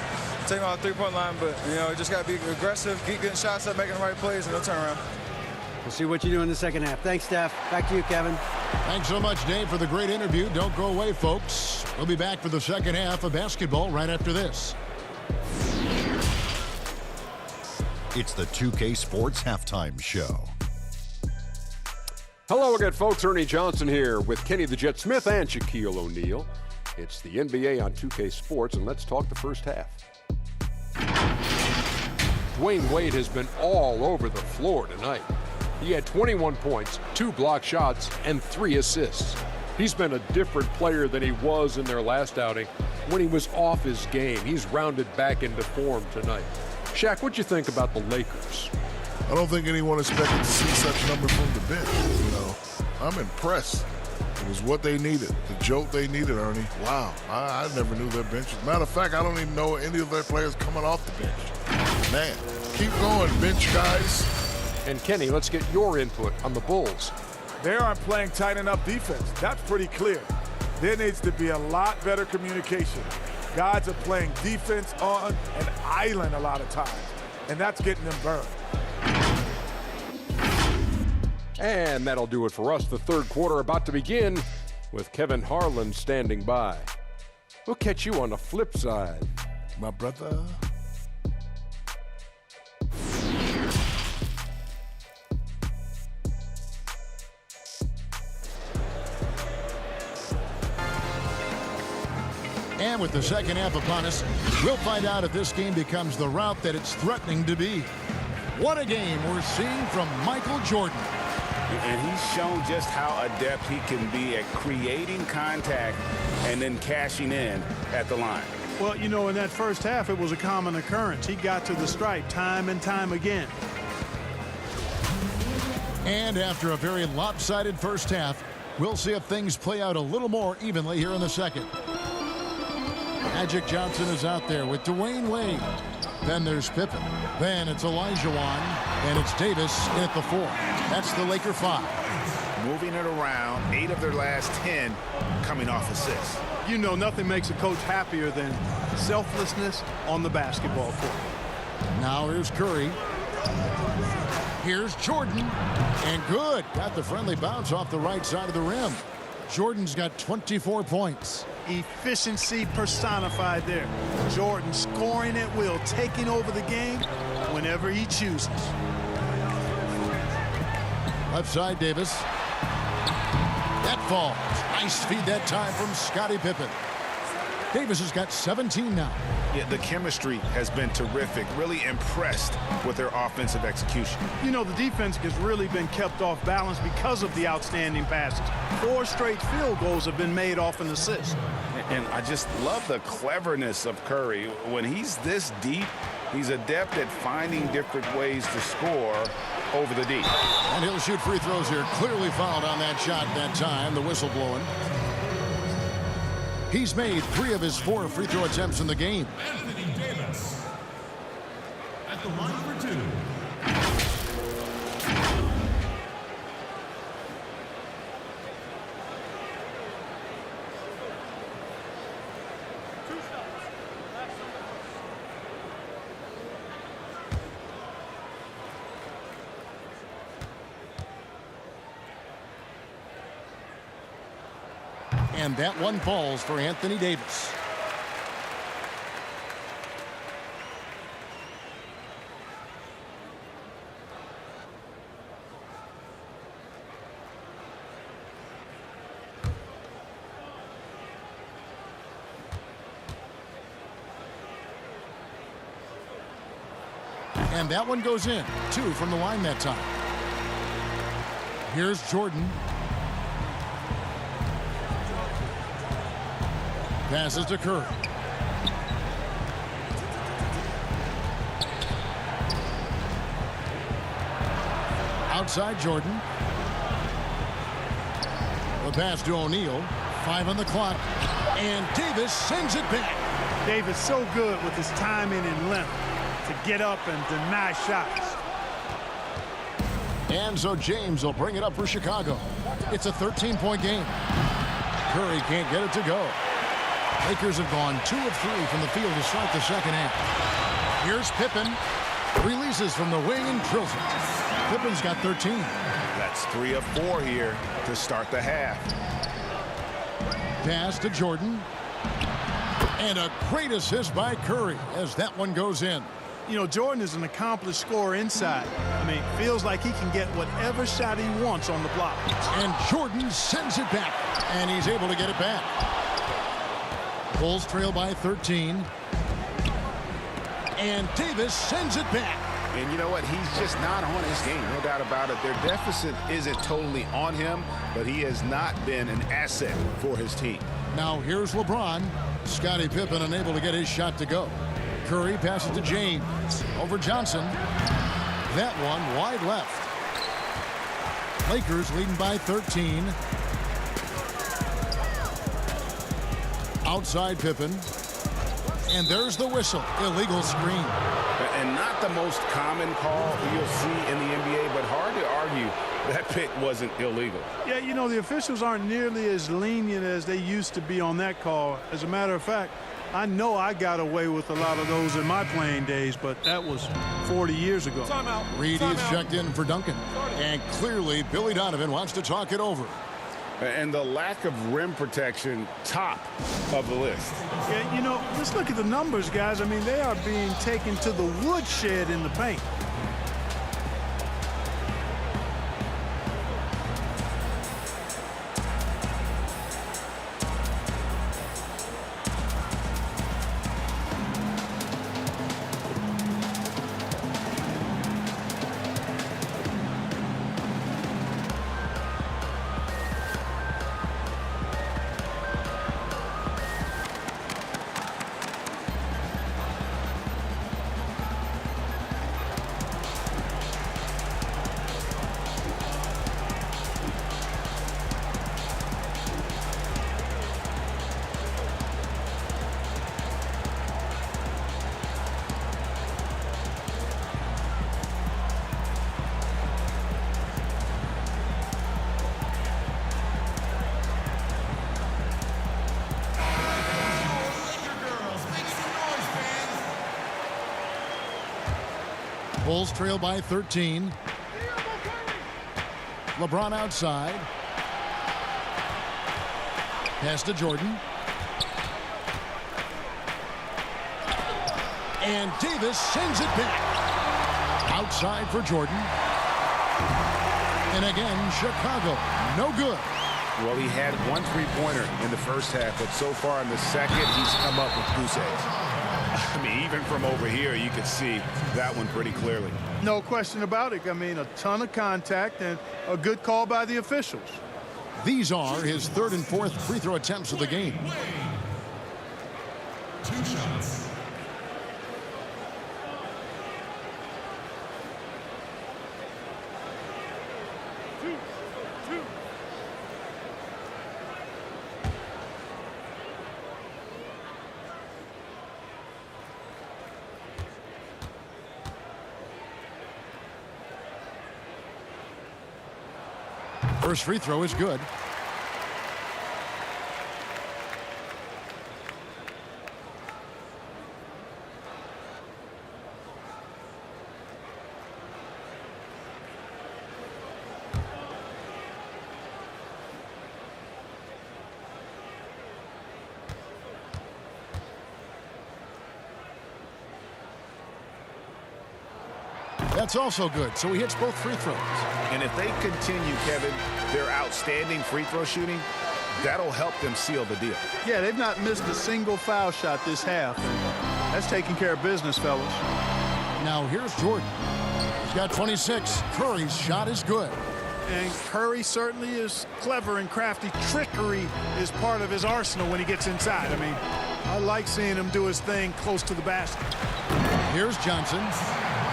take them out the three-point line. But, you know, just got to be aggressive, keep getting shots up, making the right plays, and no turnaround. We'll see what you do in the second half. Thanks, Steph. Back to you, Kevin. Thanks so much, Dave, for the great interview. Don't go away, folks. We'll be back for the second half of basketball right after this. It's the 2K Sports Halftime Show. Hello again, folks. Ernie Johnson here with Kenny the Jet Smith and Shaquille O'Neal. It's the NBA on 2K Sports, and let's talk the first half. Dwayne Wade has been all over the floor tonight. He had 21 points, 2 block shots, and 3 assists. He's been a different player than he was in their last outing when he was off his game. He's rounded back into form tonight. Shaq, what'd you think about the Lakers? I don't think anyone expected to see such numbers from the bench. You know, I'm impressed. It was what they needed, the jolt they needed, Ernie. Wow, I never knew their bench. As a matter of fact, I don't even know any of their players coming off the bench. Man, keep going, bench guys. And Kenny, let's get your input on the Bulls. They aren't playing tight enough defense. That's pretty clear. There needs to be a lot better communication. Guys are playing defense on an island a lot of times, and that's getting them burned. And that'll do it for us. The third quarter about to begin with Kevin Harlan standing by. We'll catch you on the flip side, my brother. And with the second half upon us, we'll find out if this game becomes the route that it's threatening to be. What a game we're seeing from Michael Jordan. And he's shown just how adept he can be at creating contact and then cashing in at the line. Well, you know, in that first half, it was a common occurrence. He got to the stripe time and time again. And after a very lopsided first half, we'll see if things play out a little more evenly here in the second. Magic Johnson is out there with Dwayne Wade. Then there's Pippen. Then it's Olajuwon. And it's Davis in at the 4. That's the Laker 5. Moving it around, 8 of their last 10 coming off assists. You know, nothing makes a coach happier than selflessness on the basketball court. Now here's Curry. Here's Jordan. And good. Got the friendly bounce off the right side of the rim. Jordan's got 24 points. Efficiency personified there. Jordan scoring at will, taking over the game whenever he chooses. Left side, Davis. That falls. Nice feed that time from Scottie Pippen. Davis has got 17 now. Yeah, the chemistry has been terrific. Really impressed with their offensive execution. You know, the defense has really been kept off balance because of the outstanding passes. 4 straight field goals have been made off an assist. And I just love the cleverness of Curry. When he's this deep, he's adept at finding different ways to score over the D. And he'll shoot free throws here. Clearly fouled on that shot that time. The whistle blowing. He's made 3 of his 4 free throw attempts in the game. Anthony Davis at the line for 2. And that one falls for Anthony Davis. And that one goes in. 2 from the line that time. Here's Jordan. Passes to Curry. Outside Jordan. The pass to O'Neal. 5 on the clock. And Davis sends it back. Davis so good with his timing and length to get up and deny shots. And so James will bring it up for Chicago. It's a 13-point game. Curry can't get it to go. Lakers have gone 2 of 3 from the field to start the second half. Here's Pippen. Releases from the wing and drills it. Pippen's got 13. That's 3 of 4 here to start the half. Pass to Jordan. And a great assist by Curry as that one goes in. You know, Jordan is an accomplished scorer inside. I mean, feels like he can get whatever shot he wants on the block. And Jordan sends it back. And he's able to get it back. Bulls trail by 13. And Davis sends it back. And you know what? He's just not on his game, no doubt about it. Their deficit isn't totally on him, but he has not been an asset for his team. Now here's LeBron. Scottie Pippen unable to get his shot to go. Curry passes to James. Over Johnson. That one wide left. Lakers leading by 13. Outside Pippen. And there's the whistle. Illegal screen. And not the most common call you'll see in the NBA, but hard to argue that pick wasn't illegal. Yeah, you know, the officials aren't nearly as lenient as they used to be on that call. As a matter of fact, I know I got away with a lot of those in my playing days, but that was 40 years ago. Reed is checked in for Duncan. And clearly, Billy Donovan wants to talk it over. And the lack of rim protection, top of the list. Yeah, you know, let's look at the numbers, guys. I mean, they are being taken to the woodshed in the paint. Bulls trail by 13. LeBron outside. Pass to Jordan. And Davis sends it back. Outside for Jordan. And again, Chicago. No good. Well, he had one three-pointer in the first half, but so far in the second, he's come up with goose eggs. I mean, even from over here, you could see that one pretty clearly. No question about it. I mean, a ton of contact and a good call by the officials. These are his third and fourth free throw attempts of the game. 2 shots. First free throw is good. That's also good, so he hits both free throws. And if they continue, Kevin, their outstanding free throw shooting, that'll help them seal the deal. Yeah, they've not missed a single foul shot this half. That's taking care of business, fellas. Now here's Jordan. He's got 26. Curry's shot is good. And Curry certainly is clever and crafty. Trickery is part of his arsenal when he gets inside. I mean, I like seeing him do his thing close to the basket. Here's Johnson.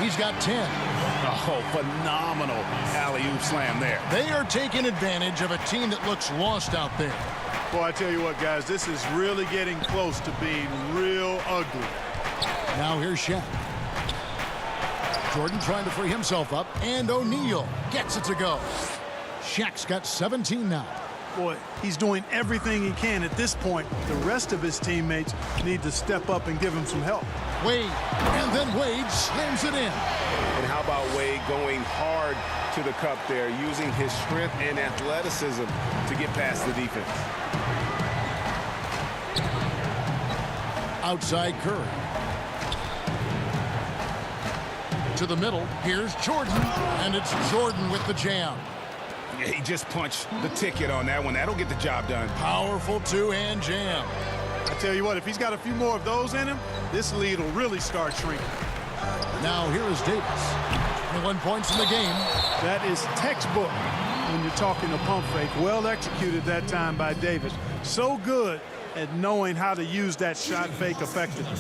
He's got 10. Oh, phenomenal alley-oop slam there. They are taking advantage of a team that looks lost out there. Boy, I tell you what, guys, this is really getting close to being real ugly. Now here's Shaq. Jordan trying to free himself up, and O'Neal gets it to go. Shaq's got 17 now. Boy, he's doing everything he can at this point. The rest of his teammates need to step up and give him some help. Wade, and then Wade slams it in. And how about Wade going hard to the cup there, using his strength and athleticism to get past the defense. Outside Curry. To the middle, here's Jordan, and it's Jordan with the jam. Yeah, he just punched the ticket on that one. That'll get the job done. Powerful two-hand jam. I tell you what, if he's got a few more of those in him, this lead will really start shrinking. Now here is Davis. 21 points in the game. That is textbook when you're talking a pump fake. Well executed that time by Davis. So good at knowing how to use that shot fake effectively.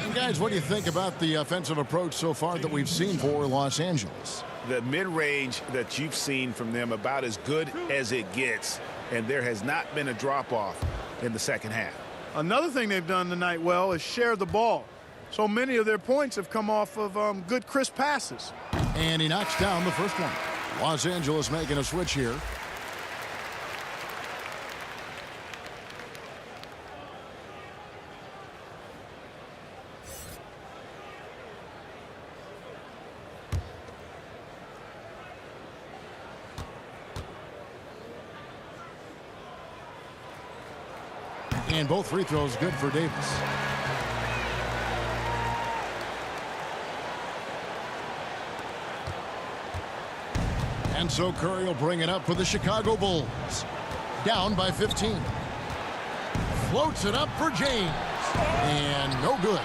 And guys, what do you think about the offensive approach so far that we've seen for Los Angeles? The mid-range that you've seen from them about as good as it gets, and there has not been a drop-off in the second half. Another thing they've done tonight well is share the ball. So many of their points have come off of good, crisp passes. And he knocks down the first one. Los Angeles making a switch here. And both free throws good for Davis. And so Curry will bring it up for the Chicago Bulls. Down by 15. Floats it up for James. And no good.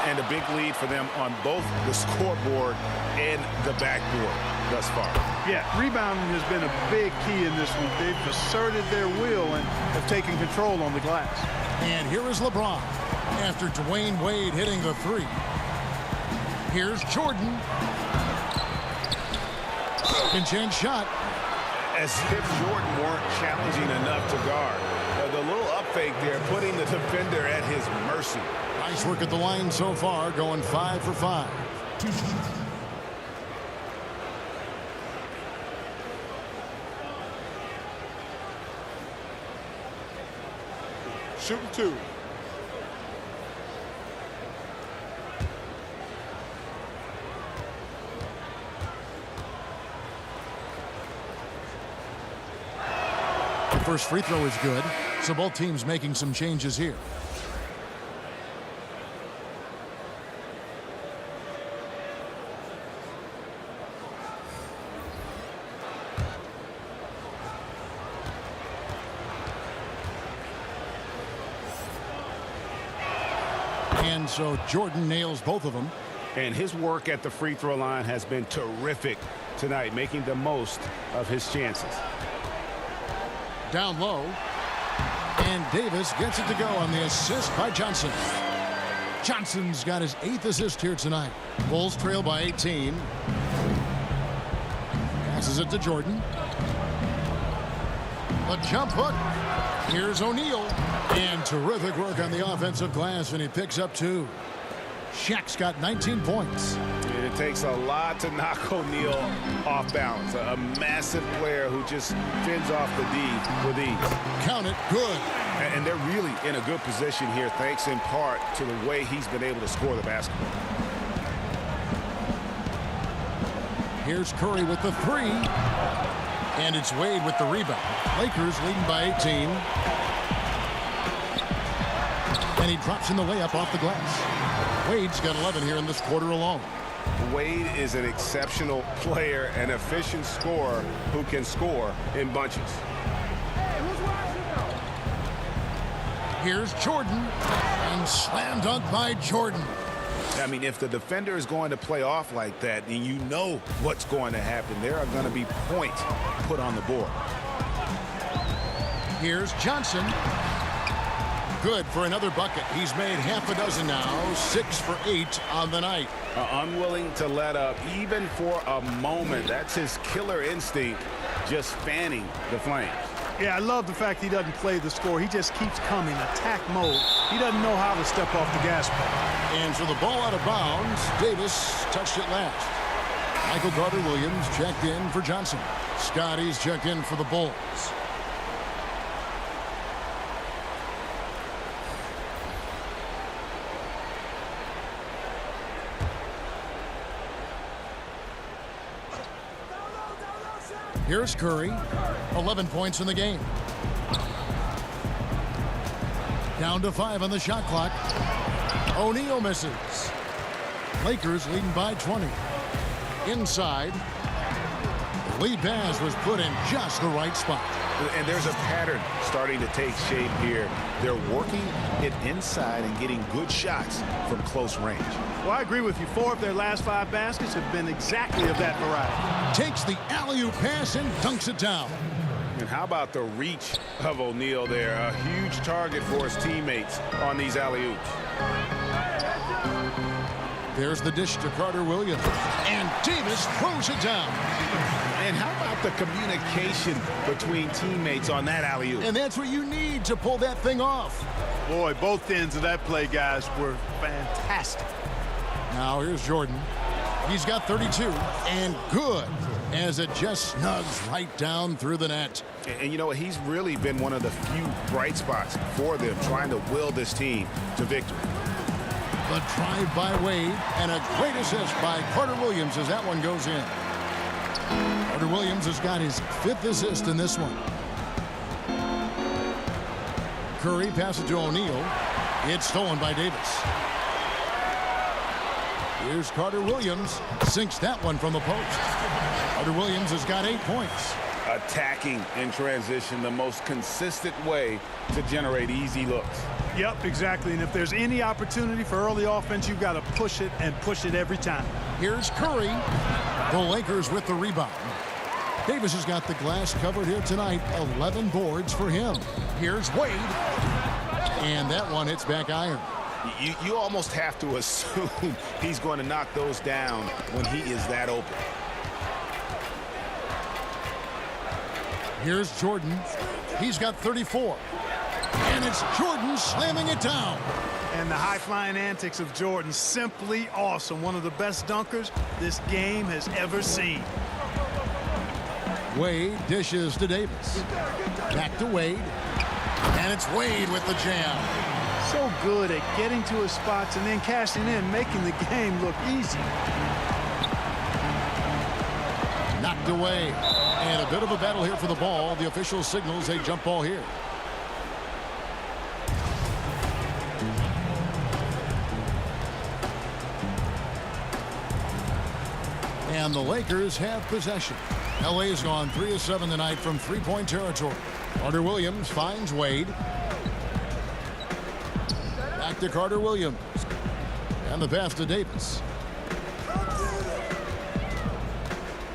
And a big lead for them on both the scoreboard and the backboard thus far. Yeah, rebounding has been a big key in this one. They've asserted their will and have taken control on the glass. And here is LeBron after Dwayne Wade hitting the three. Here's Jordan. Second chance shot. As if Jordan weren't challenging enough to guard. The little up fake there, putting the defender at his mercy. Nice work at the line so far, going 5 for 5. Shooting 2. First free throw is good, so both teams making some changes here. And so Jordan nails both of them. And his work at the free throw line has been terrific tonight, making the most of his chances. Down low. And Davis gets it to go on the assist by Johnson. Johnson's got his 8th assist here tonight. Bulls trail by 18. Passes it to Jordan. The jump hook. Here's O'Neal. And terrific work on the offensive glass, and he picks up 2. Shaq's got 19 points. And it takes a lot to knock O'Neal off balance. A massive player who just fends off the D with ease. Count it, good. And they're really in a good position here, thanks in part to the way he's been able to score the basketball. Here's Curry with the 3. And it's Wade with the rebound. Lakers leading by 18. And he drops in the layup off the glass. Wade's got 11 here in this quarter alone. Wade is an exceptional player, an efficient scorer who can score in bunches. Here's Jordan. And slam dunk by Jordan. I mean, if the defender is going to play off like that, then you know what's going to happen. There are going to be points put on the board. Here's Johnson. Good for another bucket. He's made half a dozen now, 6 for 8 on the night. Unwilling to let up even for a moment. That's his killer instinct, just fanning the flames. Yeah, I love the fact he doesn't play the score. He just keeps coming, attack mode. He doesn't know how to step off the gas pedal. And so the ball out of bounds. Davis touched it last. Michael Carter-Williams checked in for Johnson. Scotty's checked in for the Bulls. Here's Curry, 11 points in the game. Down to 5 on the shot clock. O'Neal misses. Lakers leading by 20. Inside. Lee Baz was put in just the right spot. And there's a pattern starting to take shape here. They're working it inside and getting good shots from close range. Well, I agree with you. 4 of their last 5 baskets have been exactly of that variety. Takes the alley-oop pass and dunks it down. And how about the reach of O'Neal there? A huge target for his teammates on these alley-oops. There's the dish to Carter Williams. And Davis throws it down. And how about the communication between teammates on that alley-oop? And that's what you need to pull that thing off. Boy, both ends of that play, guys, were fantastic. Now here's Jordan. He's got 32 and good as it just snugs right down through the net. And you know what? He's really been one of the few bright spots for them, trying to will this team to victory. The drive by Wade and a great assist by Carter Williams as that one goes in. Carter Williams has got his 5th assist in this one. Curry passes to O'Neal. It's stolen by Davis. Here's Carter Williams. Sinks that one from the post. Carter Williams has got 8 points. Attacking in transition, the most consistent way to generate easy looks. Yep, exactly. And if there's any opportunity for early offense, you've got to push it and push it every time. Here's Curry. The Lakers with the rebound. Davis has got the glass covered here tonight. 11 boards for him. Here's Wade. And that one hits back iron. You almost have to assume he's going to knock those down when he is that open. Here's Jordan. He's got 34. And it's Jordan slamming it down. And the high-flying antics of Jordan, simply awesome. One of the best dunkers this game has ever seen. Wade dishes to Davis. Back to Wade. And it's Wade with the jam. So good at getting to his spots and then cashing in, making the game look easy. Knocked away. And a bit of a battle here for the ball. The official signals a jump ball here. And the Lakers have possession. LA's gone 3 of 7 tonight from three-point territory. Carter Williams finds Wade. Back to Carter Williams. And the pass to Davis.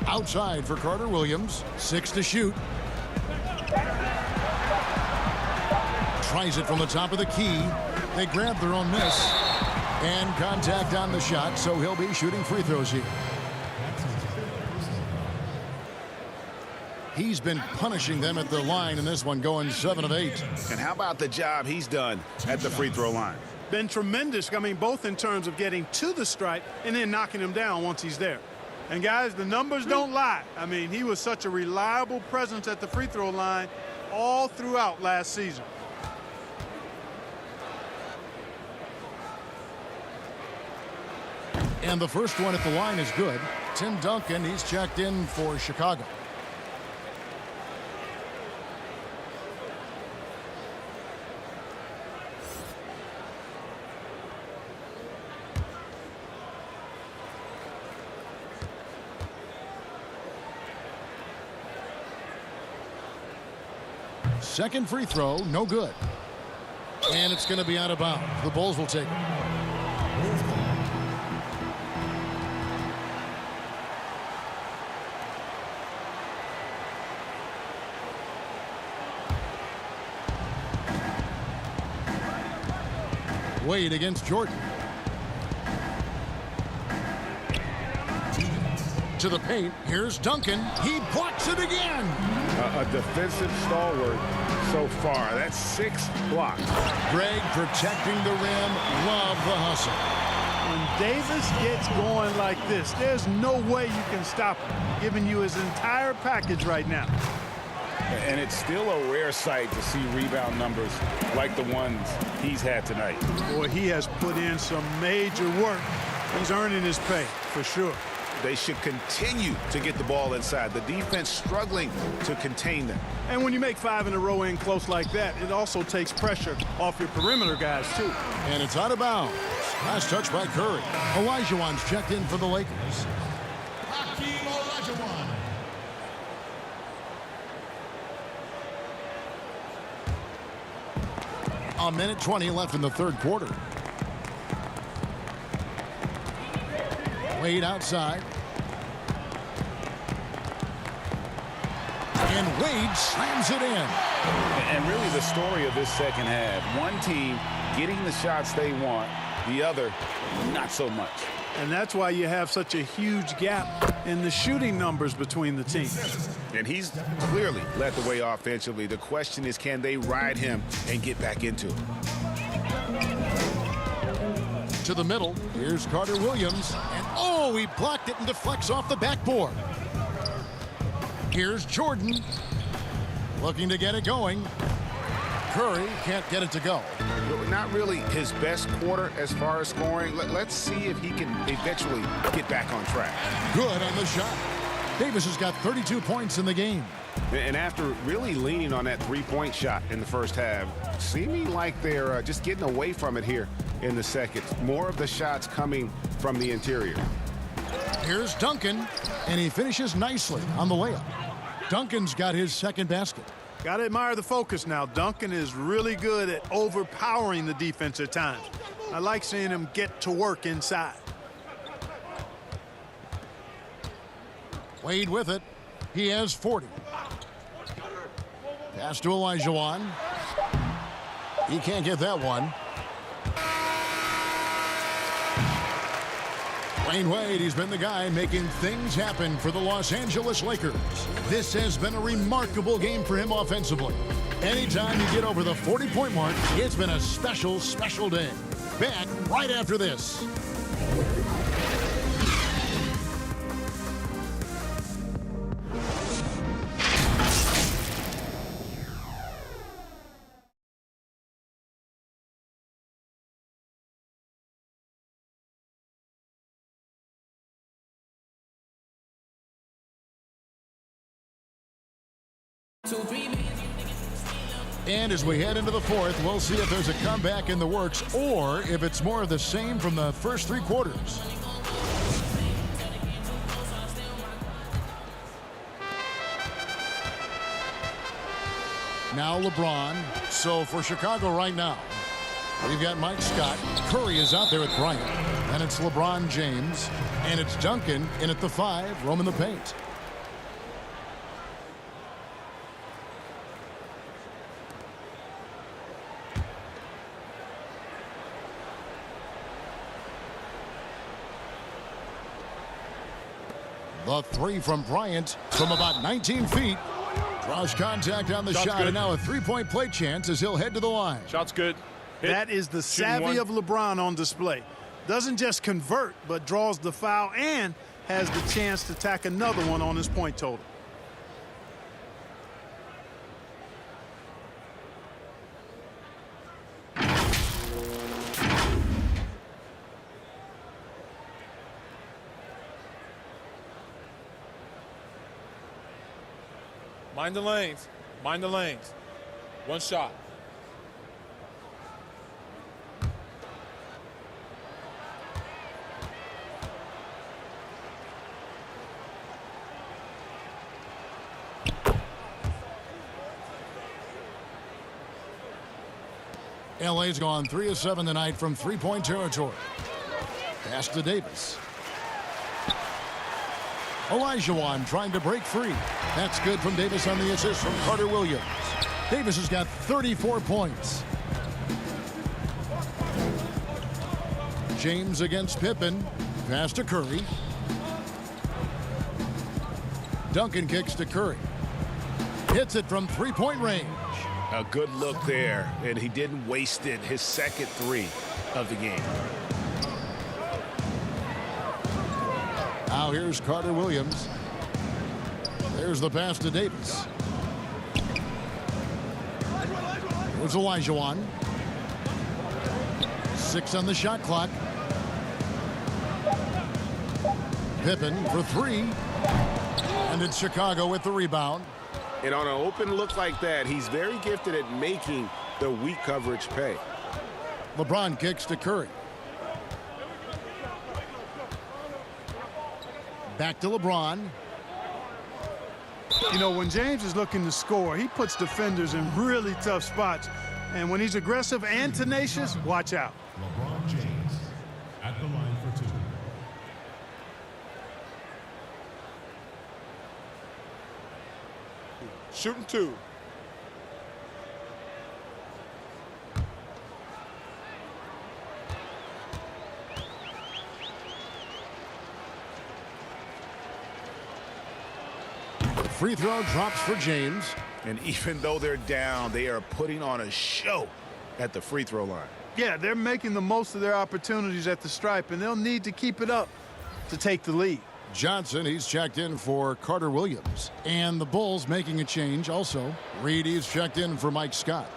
Outside for Carter Williams. 6 to shoot. Tries it from the top of the key. They grab their own miss. And contact on the shot, so he'll be shooting free throws here. He's been punishing them at the line in this one, going 7 of 8. And how about the job he's done at the free throw line? Been tremendous. I mean, both in terms of getting to the stripe and then knocking him down once he's there. And, guys, the numbers don't lie. I mean, he was such a reliable presence at the free throw line all throughout last season. And the first one at the line is good. Tim Duncan, he's checked in for Chicago. Second free throw, no good. And it's going to be out of bounds. The Bulls will take it. Wade against Jordan. To the paint. Here's Duncan. He blocks it again. A defensive stalwart so far. That's 6 blocks. Greg protecting the rim. Love the hustle. When Davis gets going like this, there's no way you can stop him, giving you his entire package right now. And it's still a rare sight to see rebound numbers like the ones he's had tonight. Boy, he has put in some major work. He's earning his pay, for sure. They should continue to get the ball inside. The defense struggling to contain them. And when you make 5 in a row in close like that, it also takes pressure off your perimeter guys, too. And it's out of bounds. Last touch by Curry. Olajuwon's checked in for the Lakers. Hakeem Olajuwon. A minute 20 left in the third quarter. Wade outside. And Wade slams it in. And really the story of this second half, one team getting the shots they want, the other not so much. And that's why you have such a huge gap in the shooting numbers between the teams. And he's clearly led the way offensively. The question is, can they ride him and get back into it? To the middle, here's Carter Williams. And oh, he blocked it and deflects off the backboard. Here's Jordan. Looking to get it going. Curry can't get it to go. Not really his best quarter as far as scoring. Let's see if he can eventually get back on track. Good on the shot. Davis has got 32 points in the game. And after really leaning on that three-point shot in the first half, seeming like they're just getting away from it here in the second. More of the shots coming from the interior. Here's Duncan, and he finishes nicely on the layup. Duncan's got his second basket. Got to admire the focus now. Duncan is really good at overpowering the defense at times. I like seeing him get to work inside. Wade with it. He has 40. Pass to Olajuwon. He can't get that one. Dwayne Wade, he's been the guy making things happen for the Los Angeles Lakers. This has been a remarkable game for him offensively. Anytime you get over the 40-point mark, it's been a special, special day. Back right after this. And as we head into the fourth, we'll see if there's a comeback in the works or if it's more of the same from the first three quarters. Now LeBron. So for Chicago right now, we've got Mike Scott. Curry is out there with Bryant. And it's LeBron James. And it's Duncan in at the 5, roaming the paint. The 3 from Bryant from about 19 feet. Draws contact on the shot, good. and now a three-point play chance as he'll head to the line. Shot's good. Hit. That is the savvy of LeBron on display. Doesn't just convert, but draws the foul and has the chance to tack another one on his point total. Mind the lanes. Mind the lanes. One shot. LA's gone 3 of 7 tonight from three-point territory. Pass to Davis. Olajuwon trying to break free. That's good from Davis on the assist from Carter Williams. Davis has got 34 points. James against Pippen. Pass to Curry. Duncan kicks to Curry. Hits it from three-point range. A good look there, and he didn't waste it. His second 3 of the game. Now here's Carter Williams. There's the pass to Davis. Here's Olajuwon. 6 on the shot clock. Pippen for 3. And it's Chicago with the rebound. And on an open look like that, he's very gifted at making the weak coverage pay. LeBron kicks to Curry. Back to LeBron. You know, when James is looking to score, he puts defenders in really tough spots. And when he's aggressive and tenacious, watch out. LeBron James at the line for 2. Shooting 2. free throw drops for James. And even though they're down, they are putting on a show at the free throw line. Yeah, they're making the most of their opportunities at the stripe, and they'll need to keep it up to take the lead. Johnson, he's checked in for Carter Williams. And the Bulls making a change also. Reed, he's checked in for Mike Scott.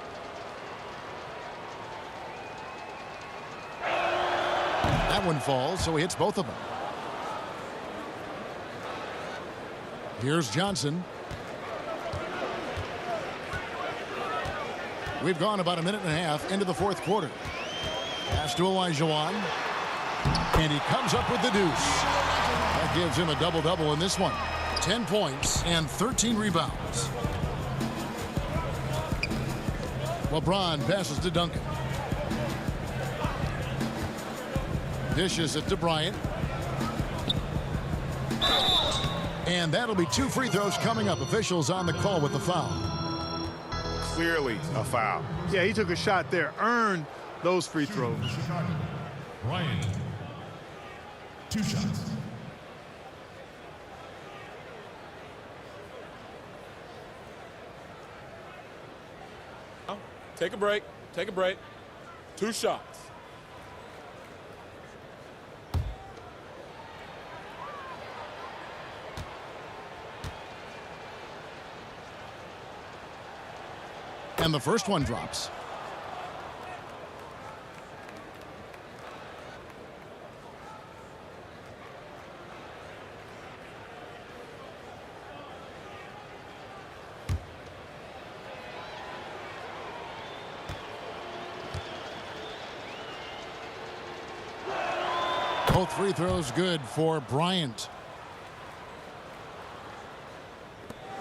That one falls, so he hits both of them. Here's Johnson. We've gone about a minute and a half into the fourth quarter. Pass to Olajuwon. And he comes up with the deuce. That gives him a double-double in this one. 10 points and 13 rebounds. LeBron passes to Duncan. Dishes it to Bryant. And that'll be 2 free throws coming up. Officials on the call with the foul. Clearly a foul. Yeah, he took a shot there, earned those free throws. Bryant. 2 shots. Take a break. Take a break. 2 shots. And the first one drops. Both free throws good for Bryant.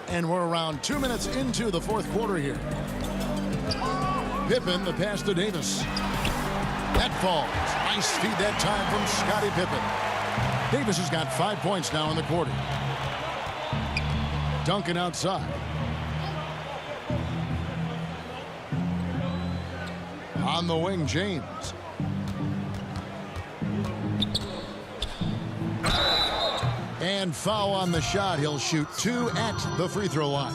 And we're around 2 minutes into the fourth quarter here. Pippen, the pass to Davis. That falls. Nice feed that time from Scottie Pippen. Davis has got 5 points now in the quarter. Duncan outside. On the wing, James. And foul on the shot. He'll shoot 2 at the free throw line.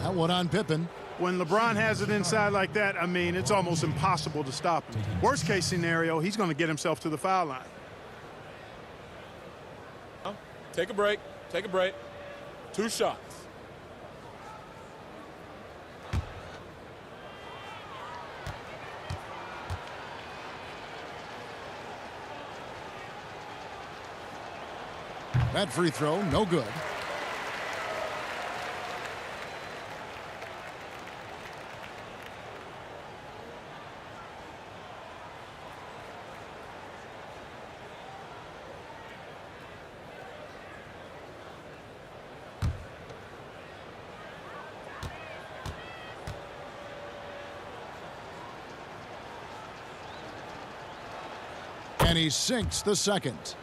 That one on Pippen. When LeBron has it inside like that, I mean, it's almost impossible to stop him. Worst case scenario, he's going to get himself to the foul line. Take a break. Take a break. 2 shots. That free throw, no good. And he sinks the second.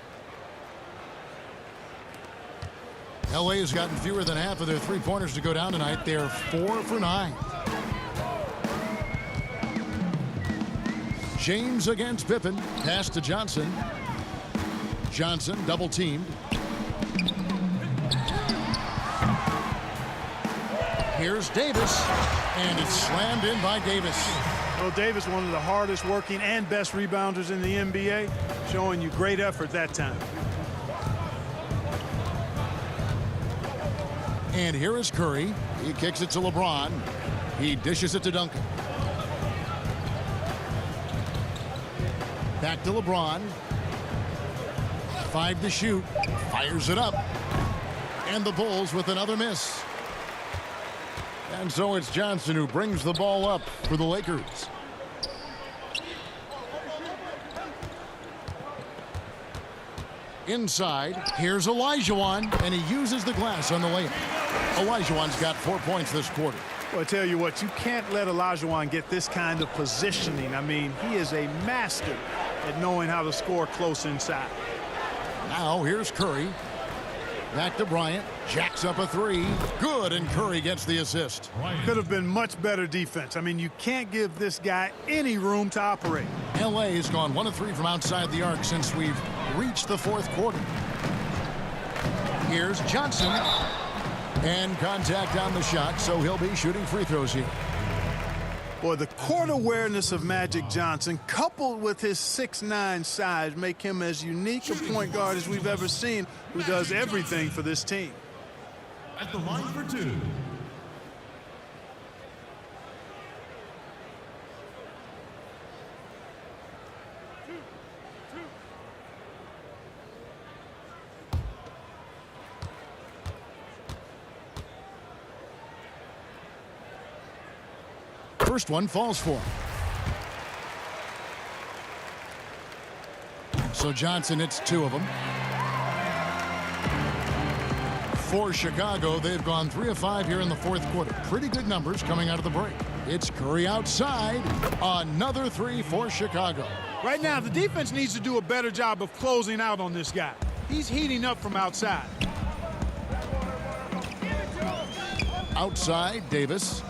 LA has gotten fewer than half of their three-pointers to go down tonight. They're 4 for 9. James against Pippen. Pass to Johnson. Johnson double-teamed. Here's Davis. And it's slammed in by Davis. Well, Davis, one of the hardest working and best rebounders in the NBA, showing you great effort that time. And here is Curry. He kicks it to LeBron. He dishes it to Duncan. Back to LeBron. 5 to shoot. Fires it up. And the Bulls with another miss. And so it's Johnson who brings the ball up for the Lakers. Inside, here's Olajuwon, and he uses the glass on the layup. Olajuwon's got 4 points this quarter. Well, I tell you what, you can't let Olajuwon get this kind of positioning. I mean, he is a master at knowing how to score close inside. Now here's Curry. Back to Bryant. Jacks up a 3. Good, and Curry gets the assist. Could have been much better defense. I mean, you can't give this guy any room to operate. LA has gone 1 of 3 from outside the arc since we've reached the fourth quarter. Here's Johnson. And contact on the shot, so he'll be shooting free throws here. Boy, the court awareness of Magic Johnson, coupled with his 6'9" size, make him as unique a point guard as we've ever seen, who does everything for this team. At the line for two. First one falls for him. So Johnson hits 2 of them. For Chicago, they've gone 3 of 5 here in the fourth quarter. Pretty good numbers coming out of the break. It's Curry outside. Another 3 for Chicago. Right now, the defense needs to do a better job of closing out on this guy. He's heating up from outside. Outside, Davis.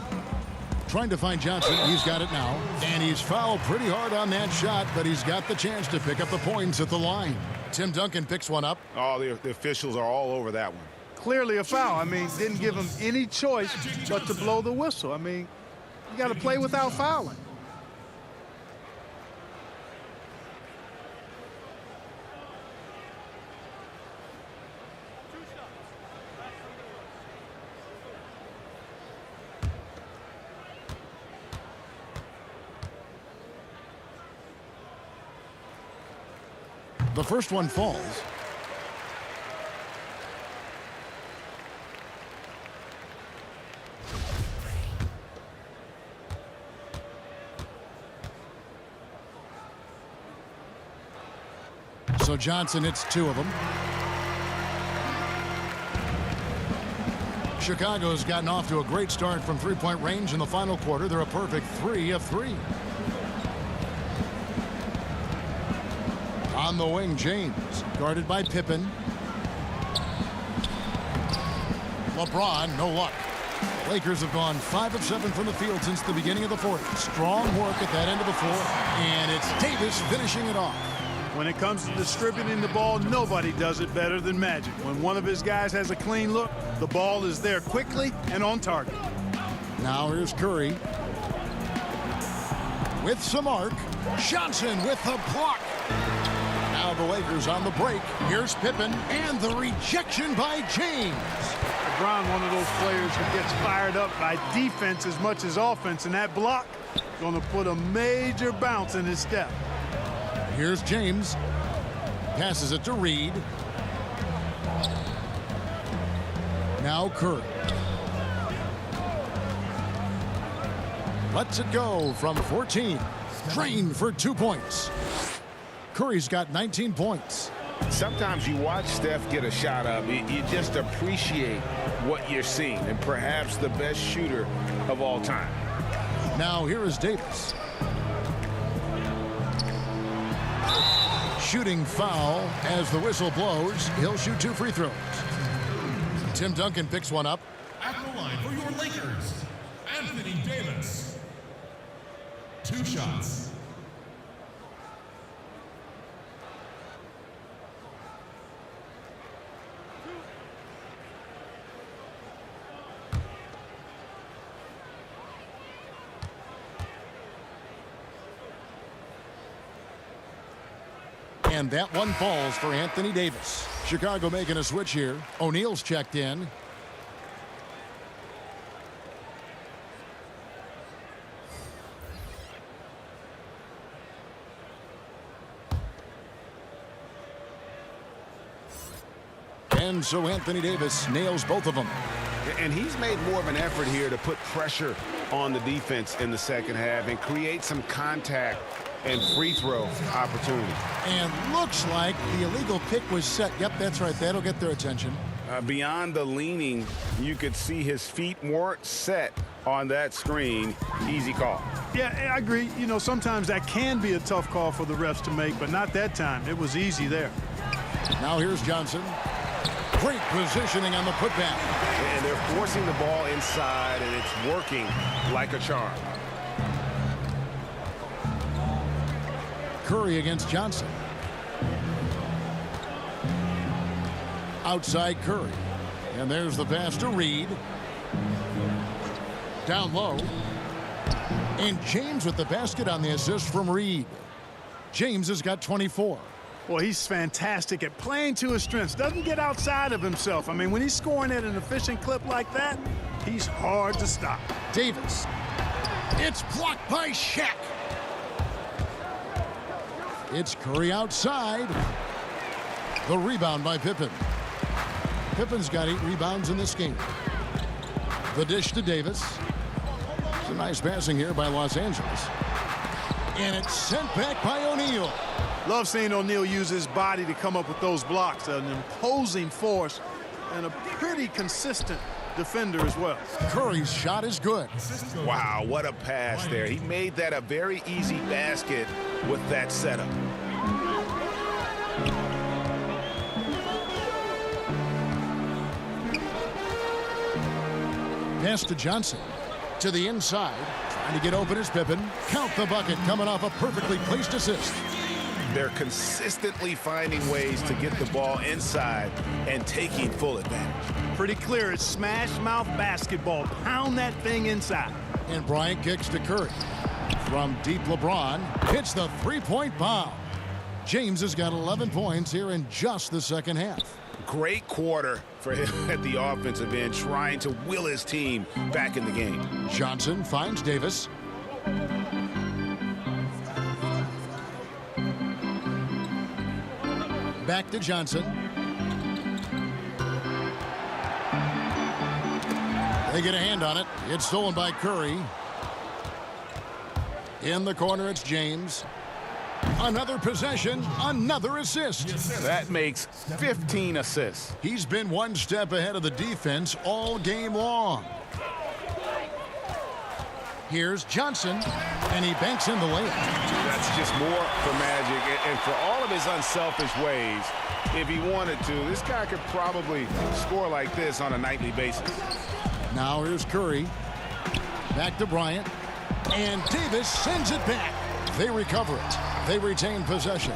Trying to find Johnson. He's got it now. And he's fouled pretty hard on that shot, but he's got the chance to pick up the points at the line. Tim Duncan picks one up. Oh, the officials are all over that one. Clearly a foul. I mean, didn't give him any choice but to blow the whistle. I mean, you got to play without fouling. The first one falls. So Johnson hits 2 of them. Chicago's gotten off to a great start from three-point range in the final quarter. They're a perfect 3 of 3. On the wing, James, guarded by Pippen. LeBron, no luck. Lakers have gone 5 of 7 from the field since the beginning of the fourth. Strong work at that end of the floor, and it's Davis finishing it off. When it comes to distributing the ball, nobody does it better than Magic. When one of his guys has a clean look, the ball is there quickly and on target. Now here's Curry. With some arc. Johnson with the block. Now the Lakers on the break. Here's Pippen and the rejection by James. LeBron, one of those players who gets fired up by defense as much as offense, and that block is going to put a major bounce in his step. Here's James. Passes it to Reed. Now Curry. Lets it go from 14. Drained for 2 points. Curry's got 19 points. Sometimes you watch Steph get a shot up, you just appreciate what you're seeing, and perhaps the best shooter of all time. Now here is Davis. Shooting foul as the whistle blows. He'll shoot 2 free throws. Tim Duncan picks one up. At the line for your Lakers, Anthony Davis. 2 shots. And that one falls for Anthony Davis. Chicago making a switch here. O'Neal's checked in. And so Anthony Davis nails both of them. And he's made more of an effort here to put pressure on the defense in the second half and create some contact and free throw opportunity. And looks like the illegal pick was set. Yep, that's right. That'll get their attention. Beyond the leaning, you could see his feet weren't set on that screen. Easy call. Yeah, I agree. You know, sometimes that can be a tough call for the refs to make, but not that time. It was easy there. Now here's Johnson. Great positioning on the putback. And they're forcing the ball inside, and it's working like a charm. Curry against Johnson. Outside Curry. And there's the pass to Reed. Down low. And James with the basket on the assist from Reed. James has got 24. Well, he's fantastic at playing to his strengths. Doesn't get outside of himself. I mean, when he's scoring at an efficient clip like that, he's hard to stop. Davis. It's blocked by Shaq. It's Curry outside. The rebound by Pippen. Pippen's got 8 rebounds in this game. The dish to Davis. It's a nice passing here by Los Angeles. And it's sent back by O'Neal. Love seeing O'Neal use his body to come up with those blocks. An imposing force and a pretty consistent defender as well. Curry's shot is good. Wow, what a pass there. He made that a very easy basket with that setup. Pass to Johnson. To the inside. Trying to get open is Pippen. Count the bucket coming off a perfectly placed assist. They're consistently finding ways to get the ball inside and taking full advantage. Pretty clear. It's smash mouth basketball. Pound that thing inside. And Bryant kicks to Curry. From deep, LeBron hits the three-point bomb. James has got 11 points here in just the second half. Great quarter for him at the offensive end, trying to will his team back in the game. Johnson finds Davis. Back to Johnson. They get a hand on it. It's stolen by Curry. In the corner, it's James. Another possession, another assist. That makes 15 assists. He's been one step ahead of the defense all game long. Here's Johnson, and he banks in the layup. That's just more for Magic, and for all of his unselfish ways, if he wanted to, this guy could probably score like this on a nightly basis. Now here's Curry. Back to Bryant. And Davis sends it back. They recover it. They retain possession.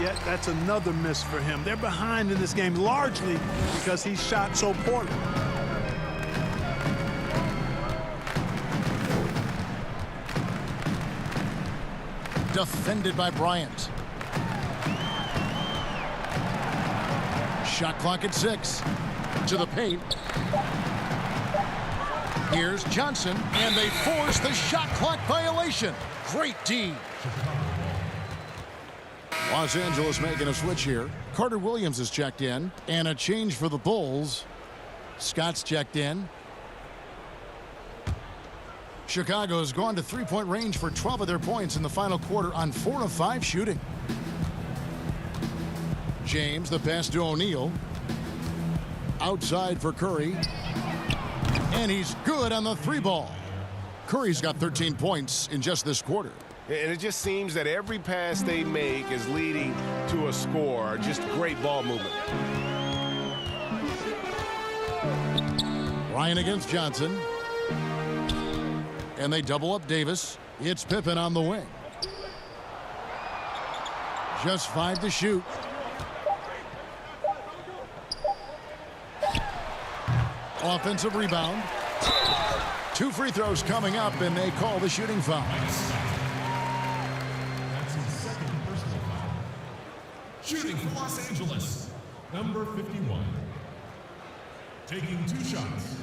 Yet that's another miss for him. They're behind in this game largely because he shot so poorly. Defended by Bryant. Shot clock at 6. To the paint. Here's Johnson, and they force the shot clock violation. Great D. Los Angeles making a switch here. Carter Williams is checked in, and a change for the Bulls. Scott's checked in. Chicago's gone to three-point range for 12 of their points in the final quarter on 4 of 5 shooting. James, the pass to O'Neal. Outside for Curry. And he's good on the 3-ball. Curry's got 13 points in just this quarter. And it just seems that every pass they make is leading to a score. Just great ball movement. Ryan against Johnson. And they double up Davis. It's Pippen on the wing. Just 5 to shoot. Offensive rebound. 2 free throws coming up, and they call the shooting foul. That's his second personal foul. Shooting for Los Angeles, number 51. Taking 2 shots.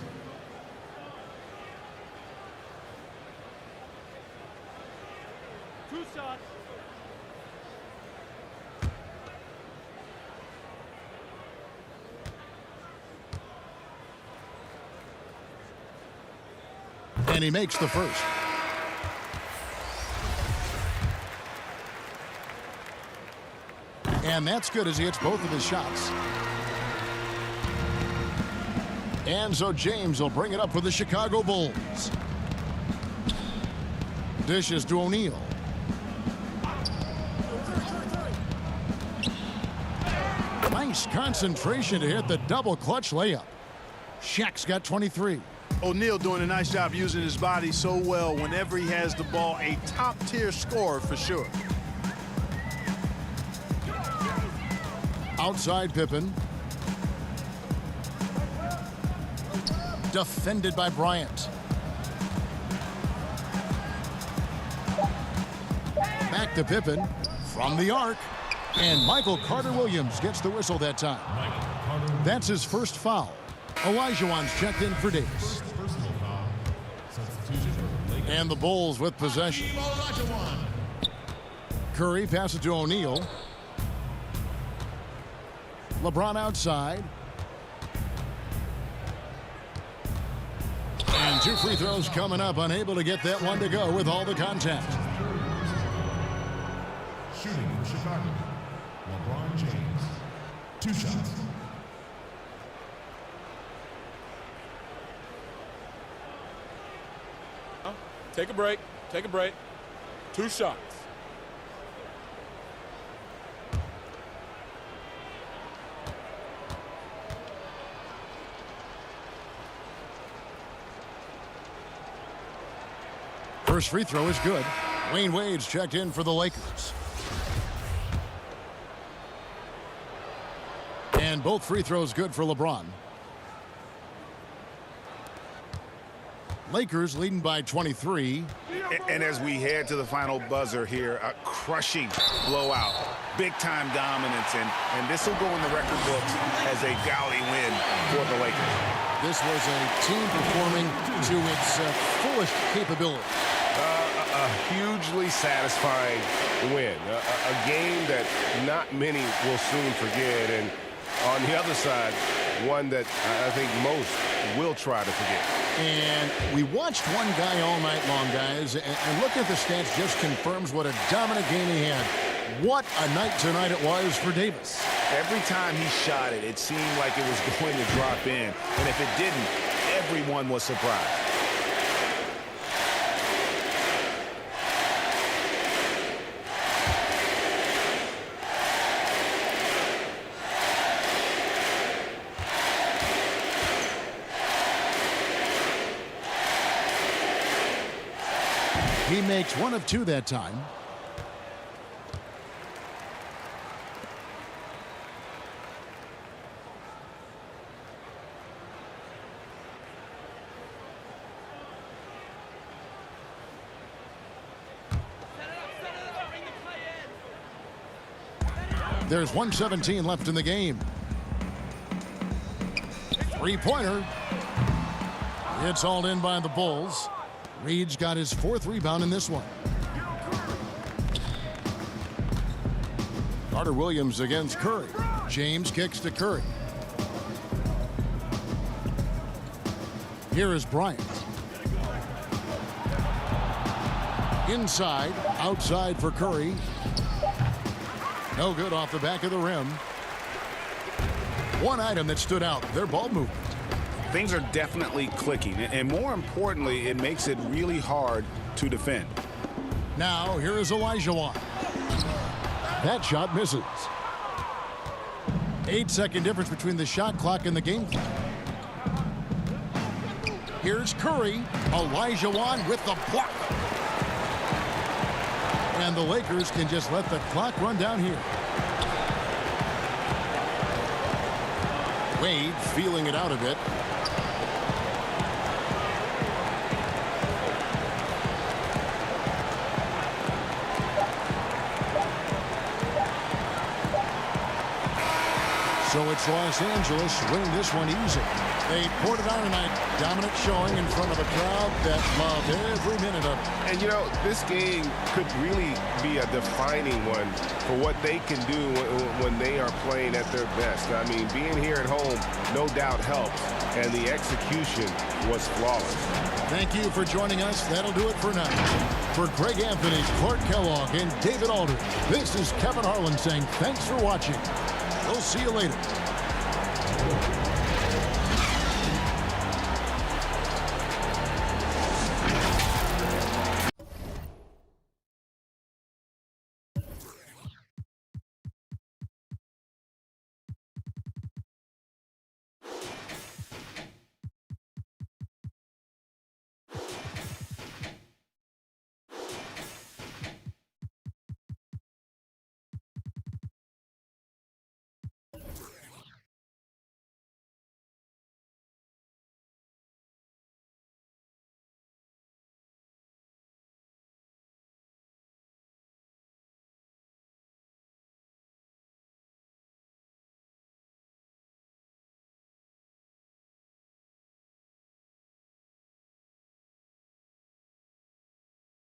And he makes the first. And that's good as he hits both of his shots. And so James will bring it up for the Chicago Bulls. Dishes to O'Neal. Nice concentration to hit the double clutch layup. Shaq's got 23. O'Neal doing a nice job using his body so well whenever he has the ball. A top-tier scorer for sure. Outside Pippen. Defended by Bryant. Back to Pippen from the arc. And Michael Carter-Williams gets the whistle that time. That's his first foul. Olajuwon's checked in for Davis. Personal foul. Substitution for Lakers. And the Bulls with possession. Curry passes to O'Neal. LeBron outside. And 2 free throws coming up. Unable to get that one to go with all the contact. Shooting in Chicago. LeBron James. 2 shots. Take a break. Take a break. 2 shots. First free throw is good. Wayne Wade's checked in for the Lakers. And both free throws good for LeBron. Lakers leading by 23. And as we head to the final buzzer here, a crushing blowout, big-time dominance, and this will go in the record books as a gaudy win for the Lakers. This was a team performing to its fullest capability. A hugely satisfying win. A game that not many will soon forget. And on the other side, one that I think most will try to forget. And we watched one guy all night long, guys, and looking at the stats just confirms what a dominant game he had. What a night tonight it was for Davis. Every time he shot it, it seemed like it was going to drop in. And if it didn't, everyone was surprised. He makes 1 of 2 that time. There's 1:17 left in the game. 3-pointer. It's hauled in by the Bulls. Reed's got his 4th rebound in this one. Carter-Williams against Curry. James kicks to Curry. Here is Bryant. Inside, outside for Curry. No good off the back of the rim. One item that stood out, their ball movement. Things are definitely clicking, and more importantly, it makes it really hard to defend. Now, here is Olajuwon. That shot misses. 8-second difference between the shot clock and the game clock. Here's Curry. Olajuwon with the block. And the Lakers can just let the clock run down here. Wade feeling it out a bit. So it's Los Angeles winning this one easy. They poured it on tonight. Dominant showing in front of a crowd that loved every minute of it. And, you know, this game could really be a defining one for what they can do when they are playing at their best. I mean, being here at home, no doubt helps, and the execution was flawless. Thank you for joining us. That'll do it for now. For Greg Anthony, Clark Kellogg, and David Aldridge, this is Kevin Harlan saying thanks for watching. We'll see you later.